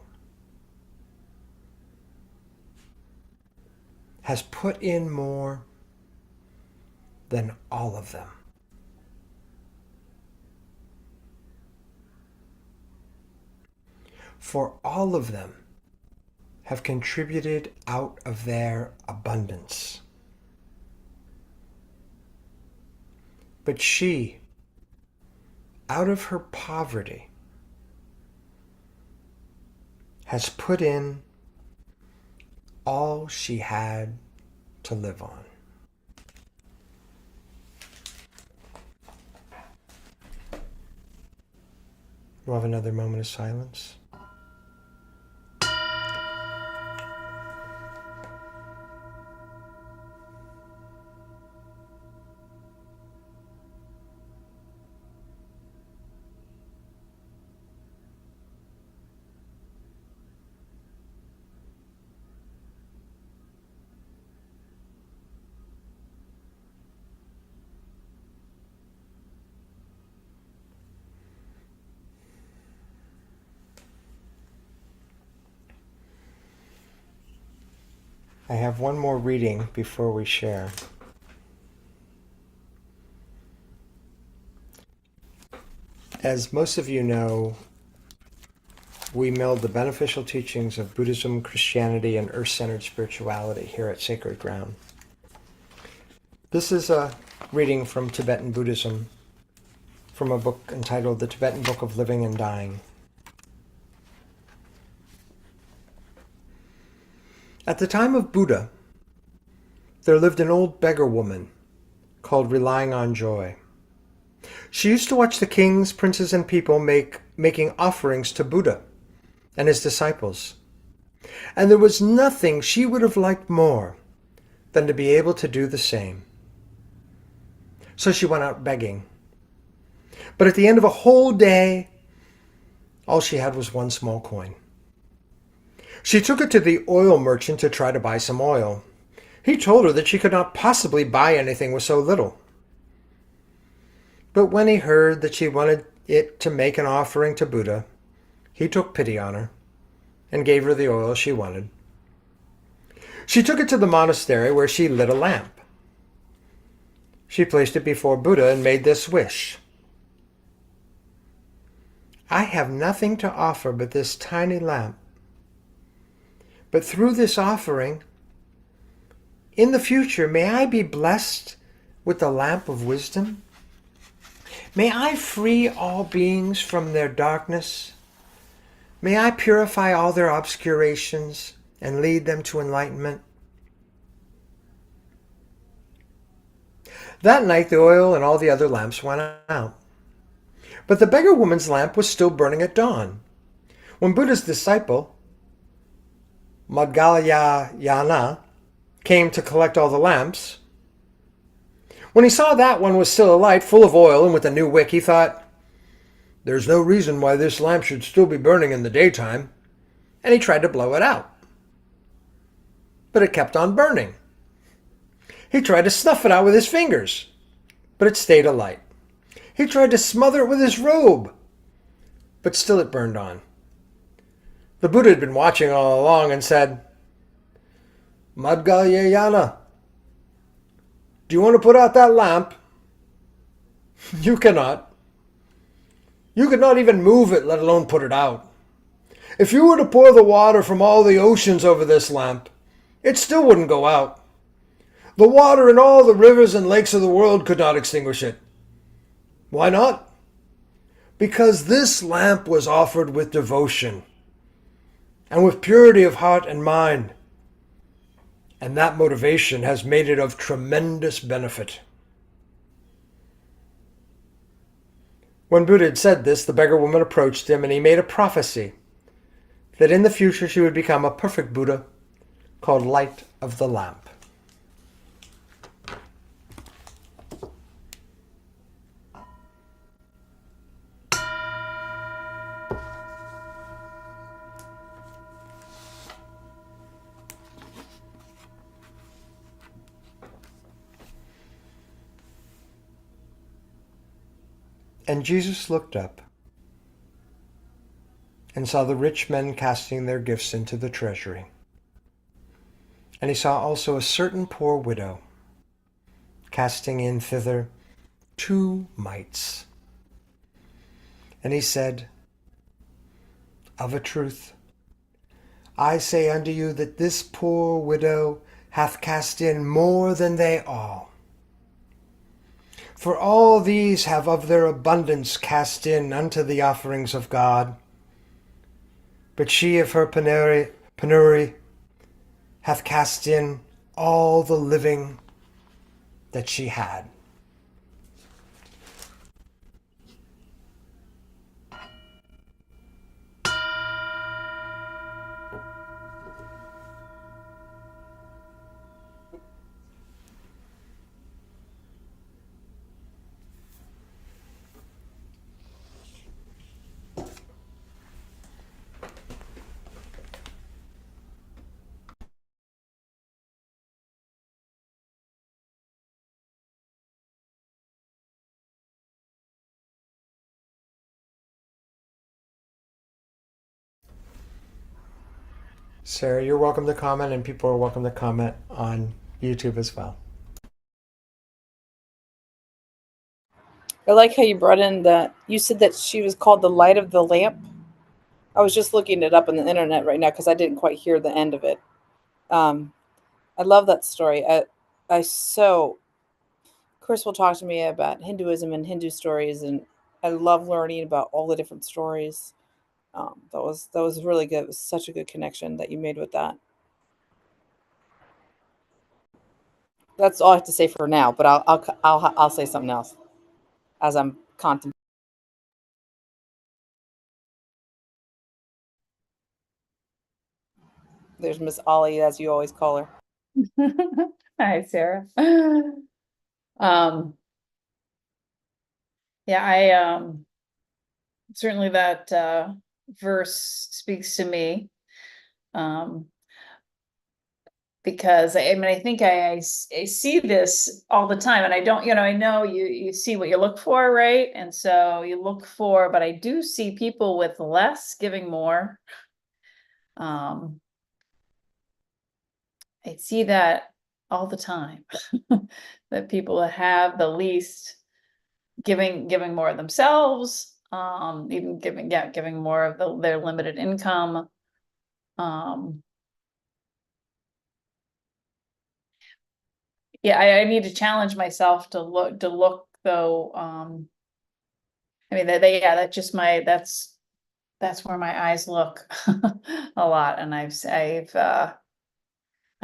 has put in more than all of them." For all of them have contributed out of their abundance. But she, out of her poverty, has put in all she had to live on. We'll have another moment of silence. I have one more reading before we share. As most of you know, we meld the beneficial teachings of Buddhism, Christianity, and earth-centered spirituality here at Sacred Ground. This is a reading from Tibetan Buddhism, from a book entitled The Tibetan Book of Living and Dying. At the time of Buddha, there lived an old beggar woman called Relying on Joy. She used to watch the kings, princes, and people making offerings to Buddha and his disciples. And there was nothing she would have liked more than to be able to do the same. So she went out begging. But at the end of a whole day, all she had was 1 small coin. She took it to the oil merchant to try to buy some oil. He told her that she could not possibly buy anything with so little. But when he heard that she wanted it to make an offering to Buddha, he took pity on her and gave her the oil she wanted. She took it to the monastery where she lit a lamp. She placed it before Buddha and made this wish: "I have nothing to offer but this tiny lamp. But through this offering, in the future, may I be blessed with the lamp of wisdom? May I free all beings from their darkness. May I purify all their obscurations and lead them to enlightenment." That night, the oil and all the other lamps went out. But the beggar woman's lamp was still burning at dawn. When Buddha's disciple, Madhyayana, came to collect all the lamps, when he saw that one was still alight, full of oil and with a new wick, he thought, "There's no reason why this lamp should still be burning in the daytime," and he tried to blow it out. But it kept on burning. He tried to snuff it out with his fingers, but it stayed alight. He tried to smother it with his robe, but still it burned on. The Buddha had been watching all along and said, "Madhyayana, do you want to put out that lamp? You cannot. You could not even move it, let alone put it out. If you were to pour the water from all the oceans over this lamp, it still wouldn't go out. The water in all the rivers and lakes of the world could not extinguish it. Why not? because this lamp was offered with devotion and with purity of heart and mind. And that motivation has made it of tremendous benefit. When Buddha had said this, the beggar woman approached him and he made a prophecy that in the future she would become a perfect Buddha called Light of the Lamp. And Jesus looked up and saw the rich men casting their gifts into the treasury. And he saw also a certain poor widow casting in thither 2 mites. And he said, Of a truth, I say unto you that this poor widow hath cast in more than they all. For all these have of their abundance cast in unto the offerings of God. But she of her penury hath cast in all the living that she had. Sarah, you're welcome to comment, and people are welcome to comment on YouTube as well. I like how you brought in you said that she was called the Light of the Lamp. I was just looking it up on the internet right now because I didn't quite hear the end of it. I love that story. Chris will talk to me about Hinduism and Hindu stories, and I love learning about all the different stories. That was really good. It was such a good connection that you made with that. That's all I have to say for now, but I'll say something else as I'm contemplating. There's Miss Ollie, as you always call her. Hi, Sarah. Yeah, I certainly that verse speaks to me. Because I mean, I think I see this all the time, and I don't, I know you see what you look for, right? And so you look for, but I do see people with less giving more. I see that all the time, that people that have the least giving more of themselves, even giving more of their limited income. Yeah, I need to challenge myself to look though. I mean that's just that's where my eyes look a lot, and I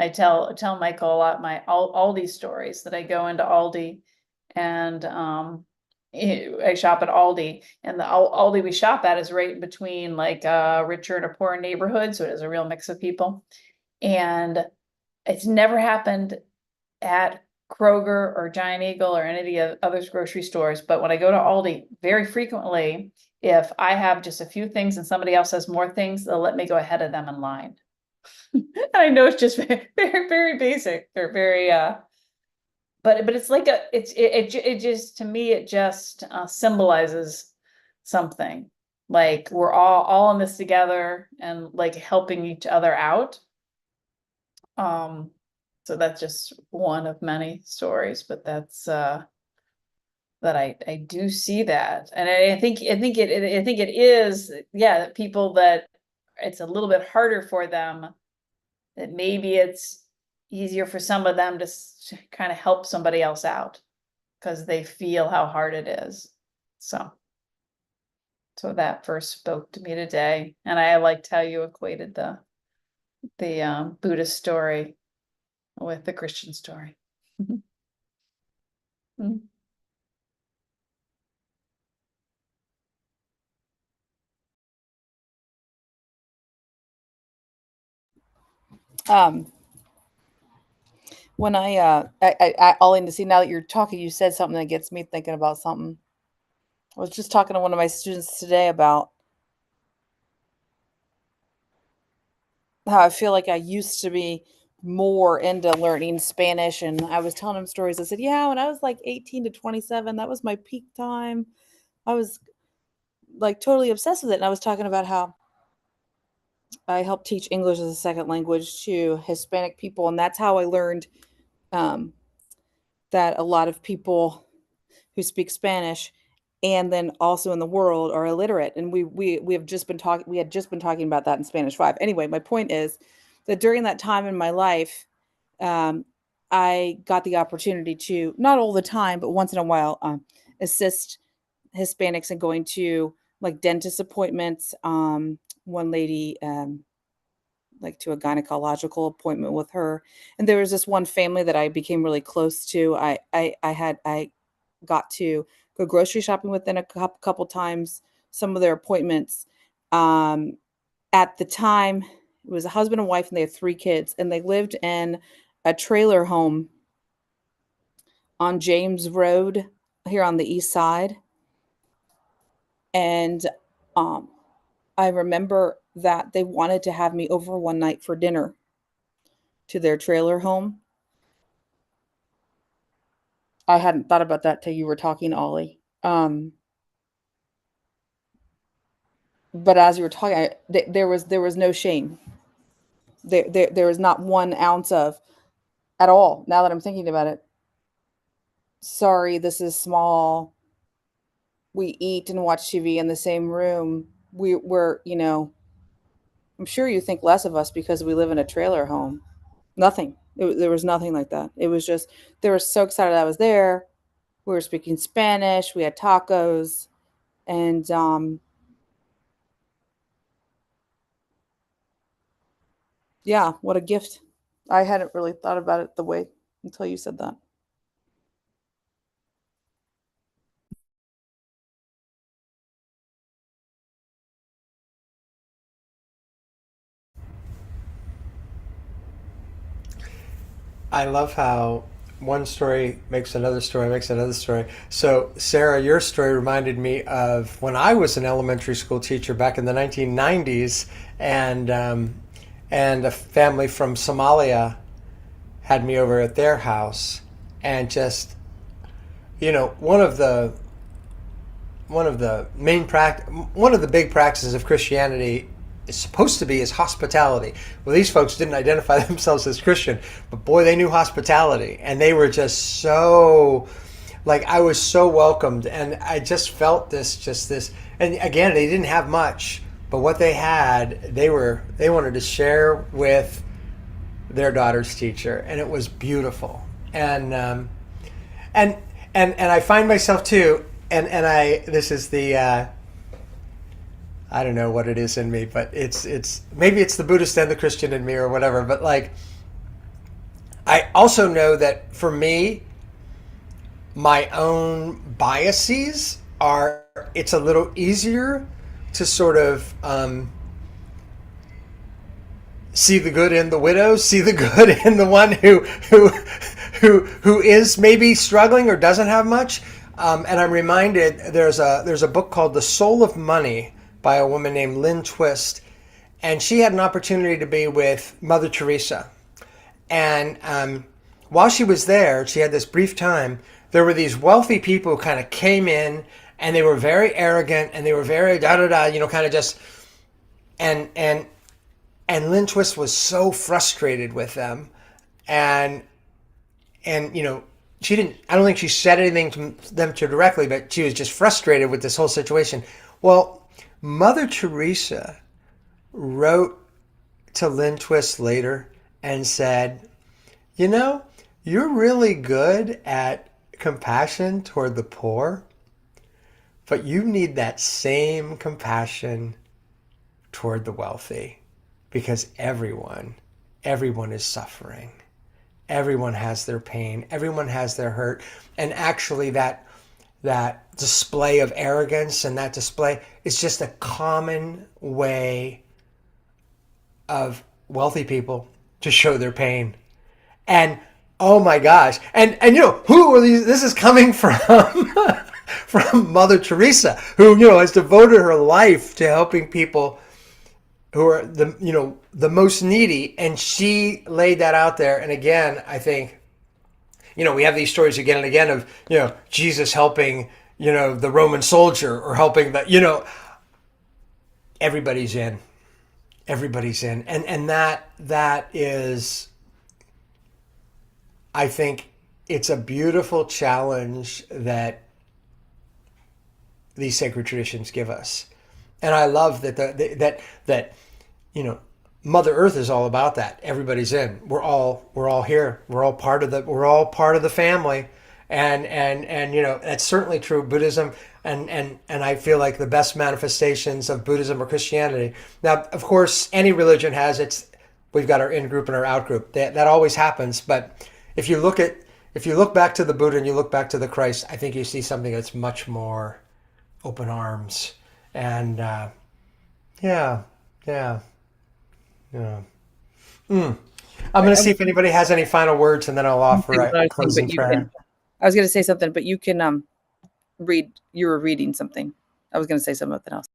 tell Michael a lot my Aldi stories that I go into Aldi, and I shop at Aldi, and the Aldi we shop at is right in between like a richer and a poorer neighborhood, so it is a real mix of people, and it's never happened at Kroger or Giant Eagle or any of the other grocery stores. But when I go to Aldi, very frequently, if I have just a few things and somebody else has more things, they'll let me go ahead of them in line. I know it's just very, very basic or very, but it's like it just, to me, it just symbolizes something. Like we're all in this together and like helping each other out. So that's just one of many stories, but that's that I do see that, and I think it is, yeah, people that it's a little bit harder for them. That maybe it's easier for some of them to kind of help somebody else out because they feel how hard it is. So So that first spoke to me today, and I liked how you equated the Buddhist story with the Christian story. Mm. Um, when Ollie, to see now that you're talking, you said something that gets me thinking about something. I was just talking to one of my students today about how I feel like I used to be more into learning Spanish, and I was telling him stories. I said, "Yeah, when I was like 18 to 27, that was my peak time. I was like totally obsessed with it." And I was talking about how I helped teach English as a second language to Hispanic people, and that's how I learned um, that a lot of people who speak Spanish and then also in the world are illiterate. And we have just been talking we had just been talking about that in Spanish 5. Anyway, my point is that during that time in my life, um, I got the opportunity to, not all the time, but once in a while, assist Hispanics in going to like dentist appointments. One lady, like to a gynecological appointment with her. And there was this one family that I became really close to. I got to go grocery shopping with them a couple times, some of their appointments. Um, at the time, it was a husband and wife, and they had 3 kids, and they lived in a trailer home on James Road here on the east side. And um, I remember that they wanted to have me over one night for dinner to their trailer home. I hadn't thought about that till you were talking, Ollie. But as you were talking, there was no shame. There was not 1 ounce of at all. Now that I'm thinking about it, sorry, this is small. We eat and watch TV in the same room. We're, I'm sure you think less of us because we live in a trailer home. Nothing. There was nothing like that. It was just they were so excited I was there. We were speaking Spanish. We had tacos, and yeah, what a gift. I hadn't really thought about it the way until you said that. I love how one story makes another story, makes another story. So, Sarah, your story reminded me of when I was an elementary school teacher back in the 1990s, and a family from Somalia had me over at their house, and just one of the one of the big practices of Christianity is supposed to be is hospitality. Well, these folks didn't identify themselves as Christian, but boy, they knew hospitality, and they were just so like I was so welcomed, and I just felt this. And again, they didn't have much, but what they had, they wanted to share with their daughter's teacher, and it was beautiful. And I find myself too, and I this is the I don't know what it is in me, but it's maybe it's the Buddhist and the Christian in me or whatever. But like, I also know that for me, my own biases are. It's a little easier to sort of see the good in the widow, see the good in the one who is maybe struggling or doesn't have much. And I'm reminded there's a book called The Soul of Money by a woman named Lynn Twist, and she had an opportunity to be with Mother Teresa. And while she was there, she had this brief time. There were these wealthy people who kind of came in, and they were very arrogant, and they were very da da da, kind of just and Lynn Twist was so frustrated with them, and she didn't. I don't think she said anything to them too directly, but she was just frustrated with this whole situation. Well, Mother Teresa wrote to Lynn Twist later and said, you're really good at compassion toward the poor, But you need that same compassion toward the wealthy, because everyone is suffering. Everyone has their pain. Everyone has their hurt. And actually that display of arrogance and that display is just a common way of wealthy people to show their pain. And oh my gosh. And you know, who are these? This is coming from from Mother Teresa, who, you know, has devoted her life to helping people who are the, you know, the most needy, and she laid that out there. And again, I think, you know, we have these stories again and again of, you know, Jesus helping, you know, the Roman soldier, or helping the, you know, everybody's in. Everybody's in. And that is, I think it's a beautiful challenge that these sacred traditions give us. And I love that that you know, Mother Earth is all about that. Everybody's in. We're all here. We're all part of the family. And you know, that's certainly true of Buddhism, and I feel like the best manifestations of Buddhism or Christianity. Now, of course, any religion has its, we've got our in group and our out group. That always happens. But if you look back to the Buddha and you look back to the Christ, I think you see something that's much more open arms. And yeah, yeah, yeah. I'm going to see if anybody has any final words, and then I'll offer a closing prayer. I was going to say something, but you can read. You were reading something. I was going to say something else.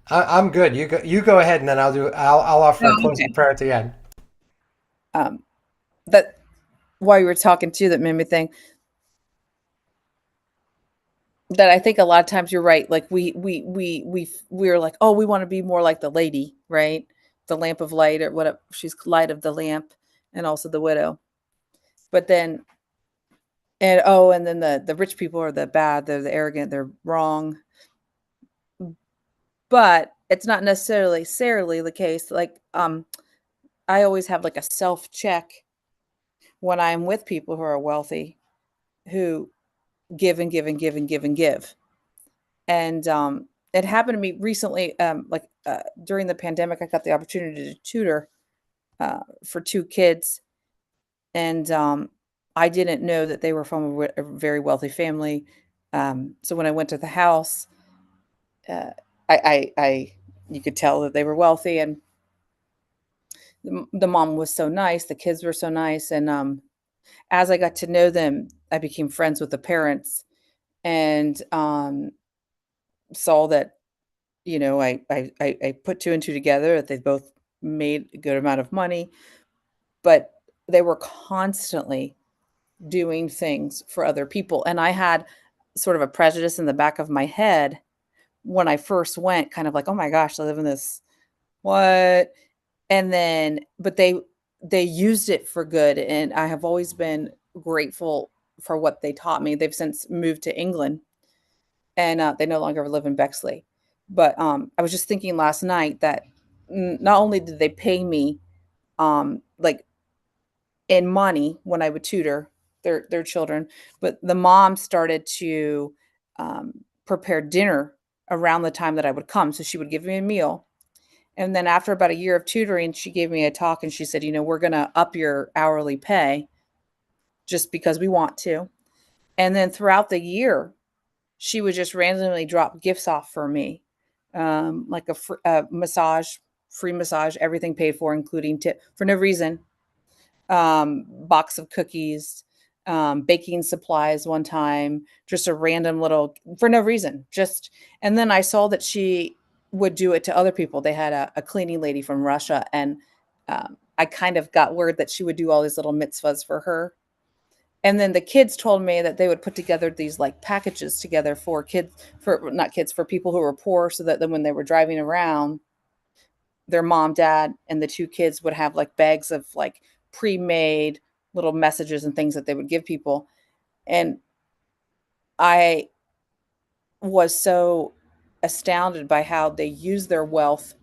I'm good. You go ahead, and then I'll offer a closing prayer at the end. That while you were talking too, that made me think that I think a lot of times you're right. Like we're like, oh, we want to be more like the lady, right? The lamp of light, or what? She's light of the lamp, and also the widow. But then, and then the rich people are the bad. They're the arrogant. They're wrong. But it's not necessarily the case. Like I always have like a self check when I'm with people who are wealthy, who give and give and give and give and give. And it happened to me recently, during the pandemic. I got the opportunity to tutor for 2 kids, and I didn't know that they were from a very wealthy family. So when I went to the house, I you could tell that they were wealthy, and the mom was so nice, the kids were so nice, and as I got to know them, I became friends with the parents, and saw that, you know, I put 2 and 2 together, that they both made a good amount of money, but they were constantly doing things for other people. And I had sort of a prejudice in the back of my head when I first went, kind of like, oh my gosh, I live in this, what? And then, but they used it for good. And I have always been grateful for what they taught me. They've since moved to England, and they no longer live in Bexley. But I was just thinking last night that not only did they pay me like in money when I would tutor their children, but the mom started to prepare dinner around the time that I would come. So she would give me a meal. And then after about a year of tutoring, she gave me a talk, and she said, you know, we're going to up your hourly pay just because we want to. And then throughout the year, she would just randomly drop gifts off for me, like a massage, free massage, everything paid for, including tip, for no reason. Box of cookies, baking supplies one time, just a random little, for no reason, just. And then I saw that she would do it to other people. They had a cleaning lady from Russia, and I kind of got word that she would do all these little mitzvahs for her. And then the kids told me that they would put together these like packages together for kids, for not kids, for people who were poor, so that then when they were driving around, their mom, dad, and the 2 kids would have like bags of like pre-made little messages and things that they would give people. And I was so astounded by how they use their wealth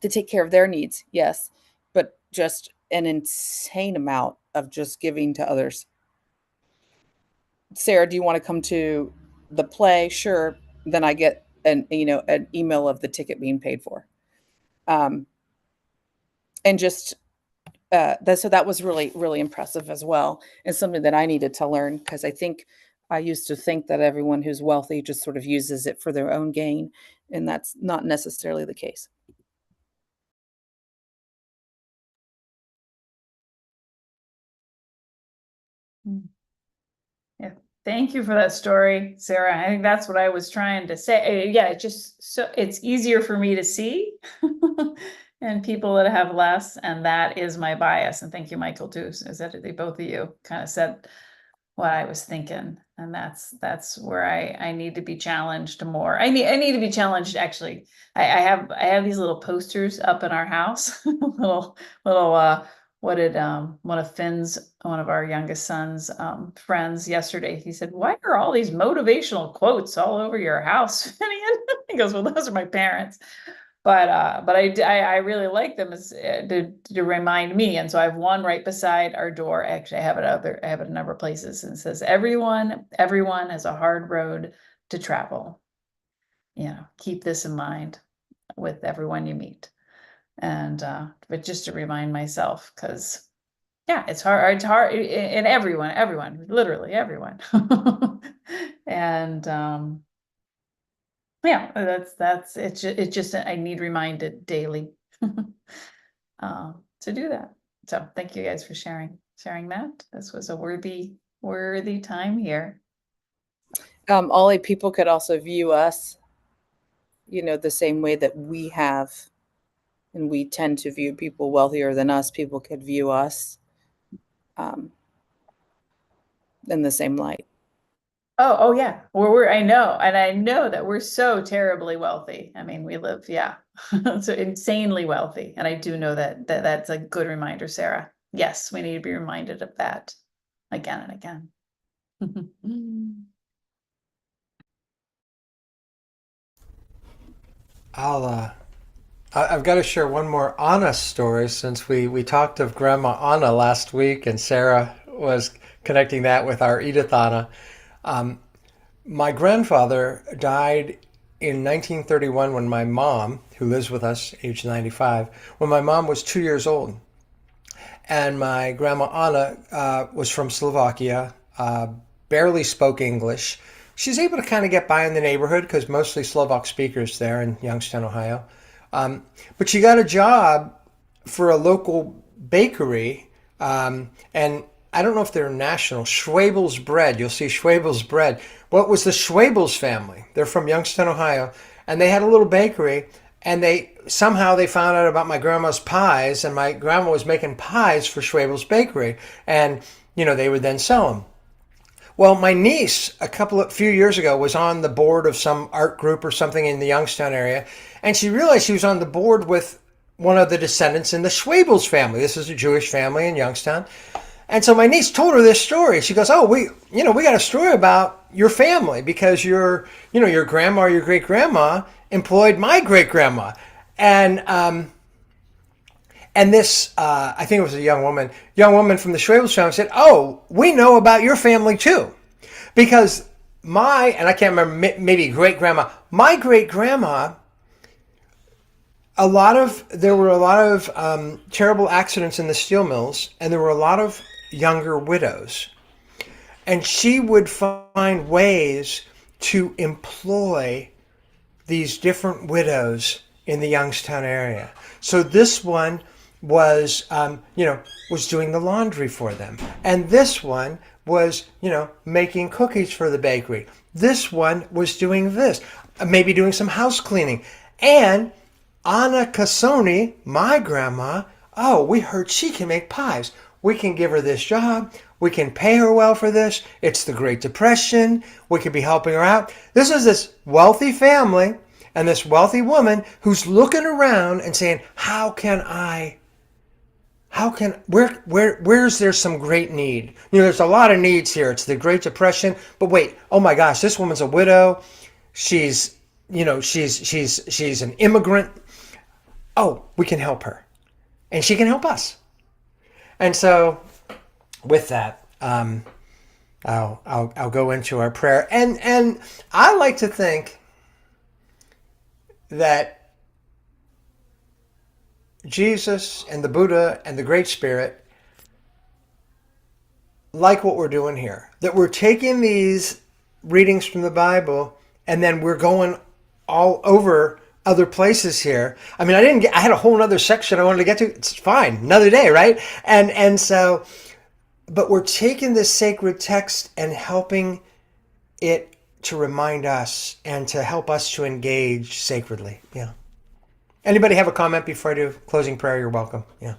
to take care of their needs. Yes, but just an insane amount of just giving to others. Sarah, do you want to come to the play? Sure. Then I get an email of the ticket being paid for. Um, and just so that was really, really impressive as well, and something that I needed to learn, because I used to think that everyone who's wealthy just sort of uses it for their own gain, and that's not necessarily the case. Yeah. Thank you for that story, Sarah. I think that's what I was trying to say. Yeah, it's just it's easier for me to see and people that have less, and that is my bias. And thank you, Michael, too. Is that they both of you kind of said what I was thinking. And that's where I need to be challenged more. I need to be challenged actually. I have these little posters up in our house, little what did one of our youngest sons friends yesterday, he said, why are all these motivational quotes all over your house, Finian? He goes, well, those are my parents, but I really like them as to remind me. And so I have one right beside our door. Actually, I have it a number of places, and it says, everyone has a hard road to travel, keep this in mind with everyone you meet. And but just to remind myself, because yeah, it's hard and everyone, literally everyone. And yeah, that's it's just I need reminded daily to do that. So thank you guys for sharing that. This was a worthy time here. Ollie, people could also view us, the same way that we have, and we tend to view people wealthier than us. People could view us in the same light. Oh yeah. I know that we're so terribly wealthy. I mean, we live, so insanely wealthy. And I do know that's a good reminder, Sarah. Yes, we need to be reminded of that again and again. I've got to share one more Anna story, since we talked of Grandma Anna last week, and Sarah was connecting that with our Edith Anna. My grandfather died in 1931 when my mom, who lives with us, age 95, when my mom was 2 years old. And my Grandma Anna was from Slovakia, barely spoke English. She's able to kind of get by in the neighborhood because mostly Slovak speakers there in Youngstown, Ohio. But she got a job for a local bakery, and I don't know if they're national, Schwabel's Bread. You'll see Schwabel's Bread. Well, it was the Schwabel's family. They're from Youngstown, Ohio, and they had a little bakery, and they found out about my grandma's pies, and my grandma was making pies for Schwabel's Bakery, and they would then sell them. Well, my niece, few years ago, was on the board of some art group or something in the Youngstown area, and she realized she was on the board with one of the descendants in the Schwabel's family. This is a Jewish family in Youngstown. And so my niece told her this story. She goes, oh, we got a story about your family, because your grandma or your great-grandma employed my great-grandma. And this, I think it was a young woman from the Schwabel's family said, oh, we know about your family too. Because and I can't remember, maybe great-grandma, my great-grandma, there were a lot of terrible accidents in the steel mills, and there were a lot of younger widows. And she would find ways to employ these different widows in the Youngstown area. So this one was doing the laundry for them. And this one was, making cookies for the bakery. This one was doing this, maybe doing some house cleaning. And Anna Cassoni, my grandma, oh, we heard she can make pies. We can give her this job. We can pay her well for this. It's the Great Depression. We could be helping her out. This is this wealthy family and this wealthy woman who's looking around and saying, where's there some great need? There's a lot of needs here. It's the Great Depression. But wait, oh my gosh, this woman's a widow. She's an immigrant. Oh, we can help her. And she can help us. And so with that, I'll go into our prayer. And I like to think that Jesus and the Buddha and the Great Spirit like what we're doing here. That we're taking these readings from the Bible and then we're going all over other places here. I mean, I had a whole other section I wanted to get to. It's fine. Another day, right? And so, but we're taking this sacred text and helping it to remind us and to help us to engage sacredly. Yeah. Anybody have a comment before I do closing prayer? You're welcome. Yeah.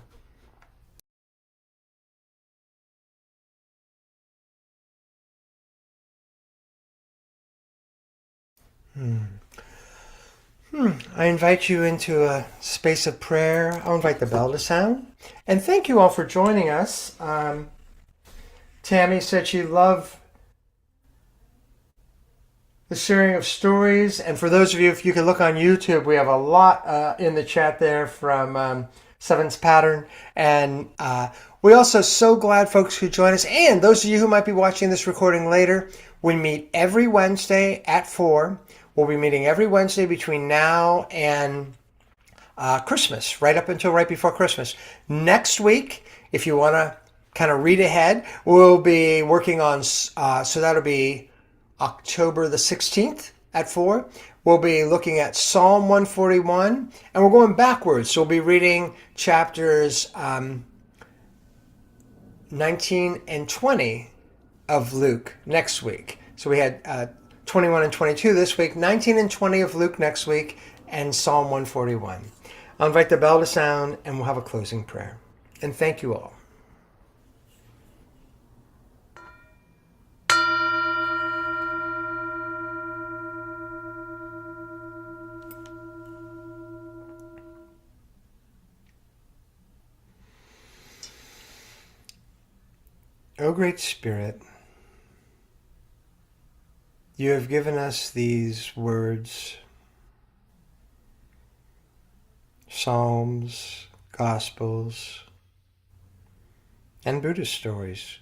I invite you into a space of prayer. I'll invite the bell to sound. And thank you all for joining us. Tammy said she loved the sharing of stories. And for those of you, if you can look on YouTube, we have a lot in the chat there from Seven's Pattern. And we're also so glad folks could join us. And those of you who might be watching this recording later, we meet every Wednesday at 4. We'll be meeting every Wednesday between now and Christmas, right before Christmas. Next week, if you want to kind of read ahead, we'll be working on, so that'll be October the 16th at 4. We'll be looking at Psalm 141, and we're going backwards. So we'll be reading chapters 19 and 20 of Luke next week. So we had 21 and 22 this week, 19 and 20 of Luke next week, and Psalm 141. I'll invite the bell to sound, and we'll have a closing prayer. And thank you all. O Great Spirit, you have given us these words, Psalms, Gospels, and Buddhist stories,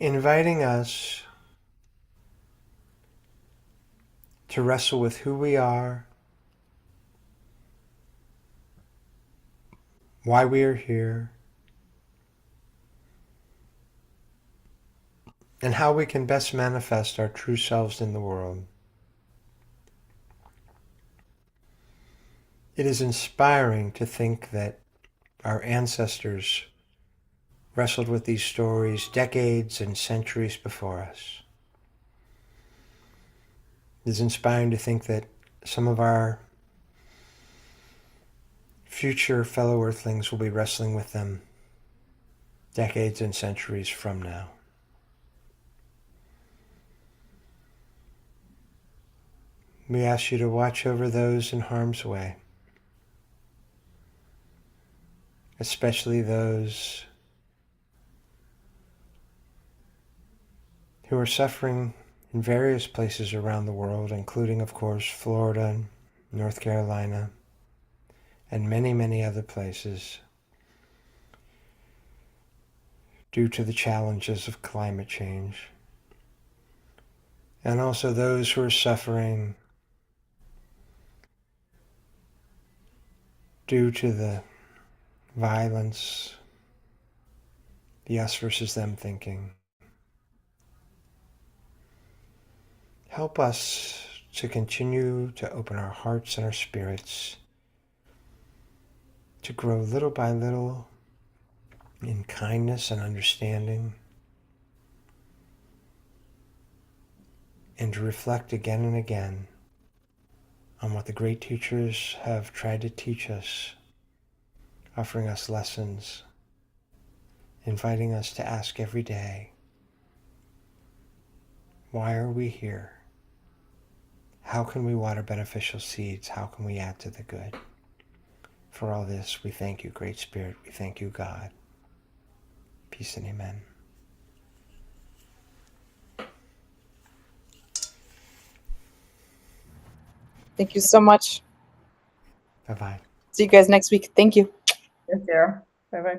inviting us to wrestle with who we are, why we are here, and how we can best manifest our true selves in the world. It is inspiring to think that our ancestors wrestled with these stories decades and centuries before us. It is inspiring to think that some of our future fellow earthlings will be wrestling with them decades and centuries from now. We ask you to watch over those in harm's way, especially those who are suffering in various places around the world, including, of course, Florida, North Carolina, and many, many other places, due to the challenges of climate change. And also those who are suffering due to the violence, the us versus them thinking. Help us to continue to open our hearts and our spirits to grow little by little in kindness and understanding, and to reflect again and again on what the great teachers have tried to teach us, offering us lessons, inviting us to ask every day, why are we here? How can we water beneficial seeds? How can we add to the good? For all this, we thank you, Great Spirit. We thank you, God. Peace and amen. Thank you so much. Bye-bye. See you guys next week. Thank you. Yes, Sarah. Bye-bye.